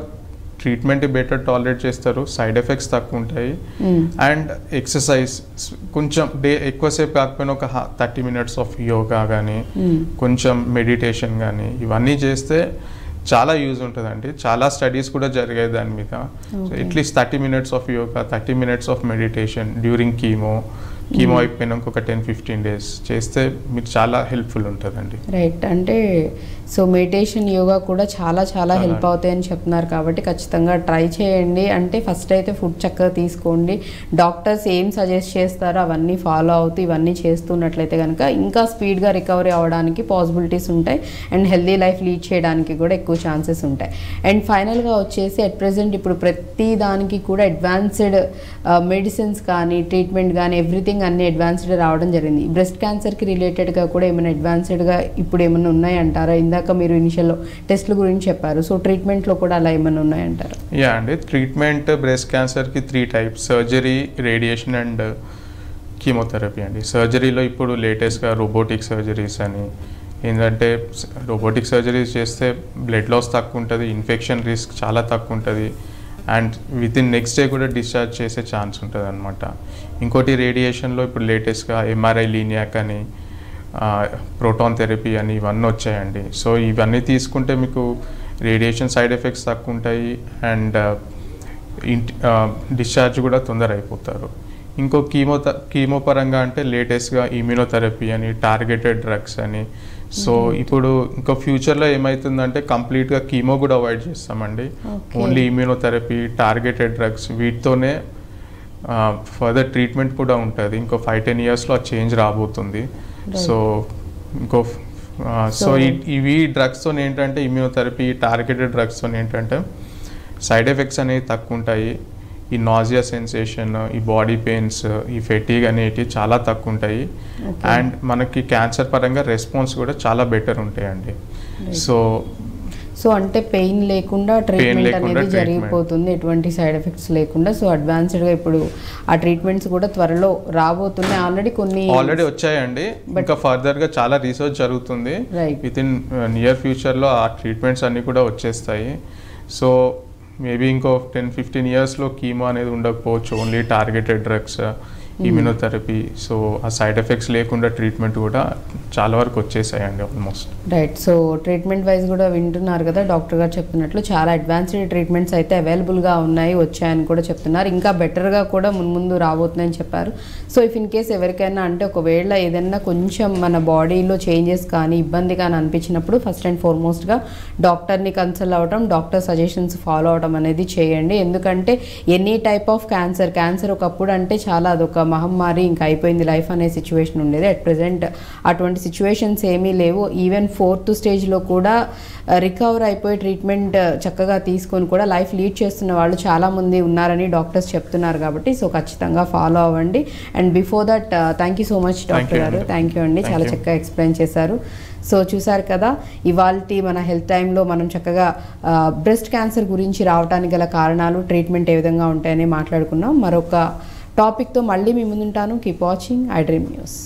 ట్రీట్మెంట్ బెటర్ టాలరేట్ చేస్తారు, సైడ్ ఎఫెక్ట్స్ తక్కువ ఉంటాయి. అండ్ ఎక్సర్సైజ్ కొంచెం ఎక్కువసేపు కాకపోయినా ఒక 30 minutes ఆఫ్ యోగా కానీ, కొంచెం మెడిటేషన్ కానీ ఇవన్నీ చేస్తే చాలా యూజ్ ఉంటుందండి. చాలా స్టడీస్ కూడా జరిగాయి దాని మీద. At least 30 minutes of yoga, 30 minutes of meditation during chemo అయిపోయినాక ఒక 10-15 days చేస్తే మీకు చాలా హెల్ప్ఫుల్ ఉంటుందండి. రైట్. అంటే సో మెడిటేషన్, యోగా కూడా చాలా చాలా హెల్ప్ అవుతాయని చెప్తున్నారు కాబట్టి ఖచ్చితంగా ట్రై చేయండి. అంటే ఫస్ట్ అయితే ఫుడ్ చక్కగా తీసుకోండి, డాక్టర్స్ ఏం సజెస్ట్ చేస్తారో అవన్నీ ఫాలో అవుతూ ఇవన్నీ చేస్తున్నట్లయితే కనుక ఇంకా స్పీడ్గా రికవరీ అవ్వడానికి పాసిబిలిటీస్ ఉంటాయి అండ్ హెల్దీ లైఫ్ లీడ్ చేయడానికి కూడా ఎక్కువ ఛాన్సెస్ ఉంటాయి. అండ్ ఫైనల్గా వచ్చేసి అట్ ప్రెజెంట్ ఇప్పుడు ప్రతి దానికి కూడా అడ్వాన్స్డ్ మెడిసిన్స్ కానీ, ట్రీట్మెంట్ కానీ, ఎవ్రీథింగ్ అన్ని అడ్వాన్స్డ్ రావడం జరిగింది. బ్రెస్ట్ క్యాన్సర్కి రిలేటెడ్గా కూడా ఏమైనా అడ్వాన్స్డ్గా ఇప్పుడు ఏమైనా ఉన్నాయంటారా? ఇందాక మీరు ఇనిషియల్ టెస్ట్ల గురించి చెప్పారు. సో ట్రీట్మెంట్లో కూడా అలా ఏమైనా ఉన్నాయంటారు? యా అండి, ట్రీట్మెంట్ బ్రెస్ట్ క్యాన్సర్కి 3 types: surgery, radiation and chemotherapy అండి. సర్జరీలో ఇప్పుడు లేటెస్ట్గా రోబోటిక్ సర్జరీస్ అని, ఏంటంటే రోబోటిక్ సర్జరీస్ చేస్తే బ్లడ్ లాస్ తక్కువ ఉంటుంది, ఇన్ఫెక్షన్ రిస్క్ చాలా తక్కువ ఉంటుంది అండ్ వితిన్ నెక్స్ట్ డే కూడా డిశ్చార్జ్ చేసే ఛాన్స్ ఉంటుంది అనమాట. ఇంకోటి రేడియేషన్లో ఇప్పుడు లేటెస్ట్గా ఎంఆర్ఐ లీనియాక్ అని, ప్రోటాన్ థెరపీ అని ఇవన్నీ వచ్చాయండి. సో ఇవన్నీ తీసుకుంటే మీకు రేడియేషన్ సైడ్ ఎఫెక్ట్స్ తక్కువ ఉంటాయి అండ్ డిశ్చార్జ్ కూడా తొందర అయిపోతారు. ఇంకో కీమో పరంగా అంటే లేటెస్ట్గా ఇమ్యూనోథెరపీ అని, టార్గెటెడ్ డ్రగ్స్ అని. సో ఇప్పుడు ఇంకా ఫ్యూచర్లో ఏమవుతుందంటే కంప్లీట్గా కీమో కూడా అవాయిడ్ చేస్తామండి. ఓన్లీ ఇమ్యూనోథెరపీ, టార్గెటెడ్ డ్రగ్స్ వీటితోనే ఫర్దర్ ట్రీట్మెంట్ కూడా ఉంటుంది. ఇంకో 5-10 ఇయర్స్లో ఆ చేంజ్ రాబోతుంది. సో ఇంకో సో ఇవి డ్రగ్స్తో ఏంటంటే ఇమ్యూనోథెరపీ, టార్గెటెడ్ డ్రగ్స్తో ఏంటంటే సైడ్ ఎఫెక్ట్స్ అనేవి తక్కువ ఉంటాయి. ఈ నాజియా సెన్సేషన్, ఈ బాడీ పెయిన్స్, ఈ ఫెటీగ్ అనేవి చాలా తక్కువ ఉంటాయి. అండ్ మనకి క్యాన్సర్ పరంగా రెస్పాన్స్ కూడా చాలా బెటర్ ఉంటాయండి. సో అంటే పెయిన్ లేకుండా ట్రీట్మెంట్ అనేది జరిగిపోతుంది, ఎటువంటి సైడ్ ఎఫెక్ట్స్ లేకుండా. సో అడ్వాన్స్డ్గా ఇప్పుడు ఆ ట్రీట్మెంట్స్ కూడా త్వరలో రాబోతున్నాయి. ఆల్రెడీ వచ్చాయండి. ఇంకా ఫర్దర్గా చాలా రీసెర్చ్ జరుగుతుంది. విత్ ఇన్ నియర్ ఫ్యూచర్లో ఆ ట్రీట్మెంట్స్ అన్నీ కూడా వచ్చేస్తాయి. సో మేబీ ఇంకో 10-15 ఇయర్స్లో కీమో అనేది ఉండకపోవచ్చు, only targeted drugs, immunotherapy. So ఆ సైడ్ ఎఫెక్ట్స్ లేకుండా ట్రీట్మెంట్ కూడా చాలా వరకు వచ్చేసాయండి almost. Right. So treatment wise కూడా వింటున్నారు కదా, డాక్టర్ గారు చెప్తున్నట్లు చాలా అడ్వాన్స్డ్ ట్రీట్మెంట్స్ అయితే అవైలబుల్గా ఉన్నాయి, వచ్చాయని కూడా చెప్తున్నారు. ఇంకా బెటర్గా కూడా ముందు రాబోతున్నాయని చెప్పారు. సో ఇఫ్ ఇన్ కేస్ ఎవరికైనా అంటే ఒకవేళ ఏదైనా కొంచెం మన బాడీలో చేంజెస్ కానీ ఇబ్బంది కానీ అనిపించినప్పుడు ఫస్ట్ అండ్ ఫార్మోస్ట్గా డాక్టర్ని కన్సల్ట్ అవ్వడం, డాక్టర్ సజెషన్స్ ఫాలో అవడం అనేది చేయండి. ఎందుకంటే ఎనీ టైప్ ఆఫ్ క్యాన్సర్ ఒకప్పుడు అంటే చాలా అదొక మహమ్మారి, ఇంకా అయిపోయింది లైఫ్ అనే సిచ్యువేషన్ ఉండేది. అట్ ప్రెజెంట్ అటువంటి సిచ్యువేషన్స్ ఏమీ లేవు. ఈవెన్ 4th స్టేజ్లో కూడా రికవర్ అయిపోయి ట్రీట్మెంట్ చక్కగా తీసుకొని కూడా లైఫ్ లీడ్ చేస్తున్న వాళ్ళు చాలామంది ఉన్నారని డాక్టర్స్ చెప్తున్నారు. కాబట్టి సో ఖచ్చితంగా ఫాలో అవ్వండి. And before that thank you so much doctor గారు. థ్యాంక్ యూ అండి, చాలా చక్కగా ఎక్స్ప్లెయిన్ చేశారు. సో చూసారు కదా, ఇవాల్టి మన హెల్త్ టైంలో మనం చక్కగా బ్రెస్ట్ క్యాన్సర్ గురించి రావడానికి గల కారణాలు, ట్రీట్మెంట్ ఏ విధంగా ఉంటాయని మాట్లాడుకున్నాం. మరొక టాపిక్తో మళ్ళీ మీ ముందుంటాను. Keep watching I Dream news.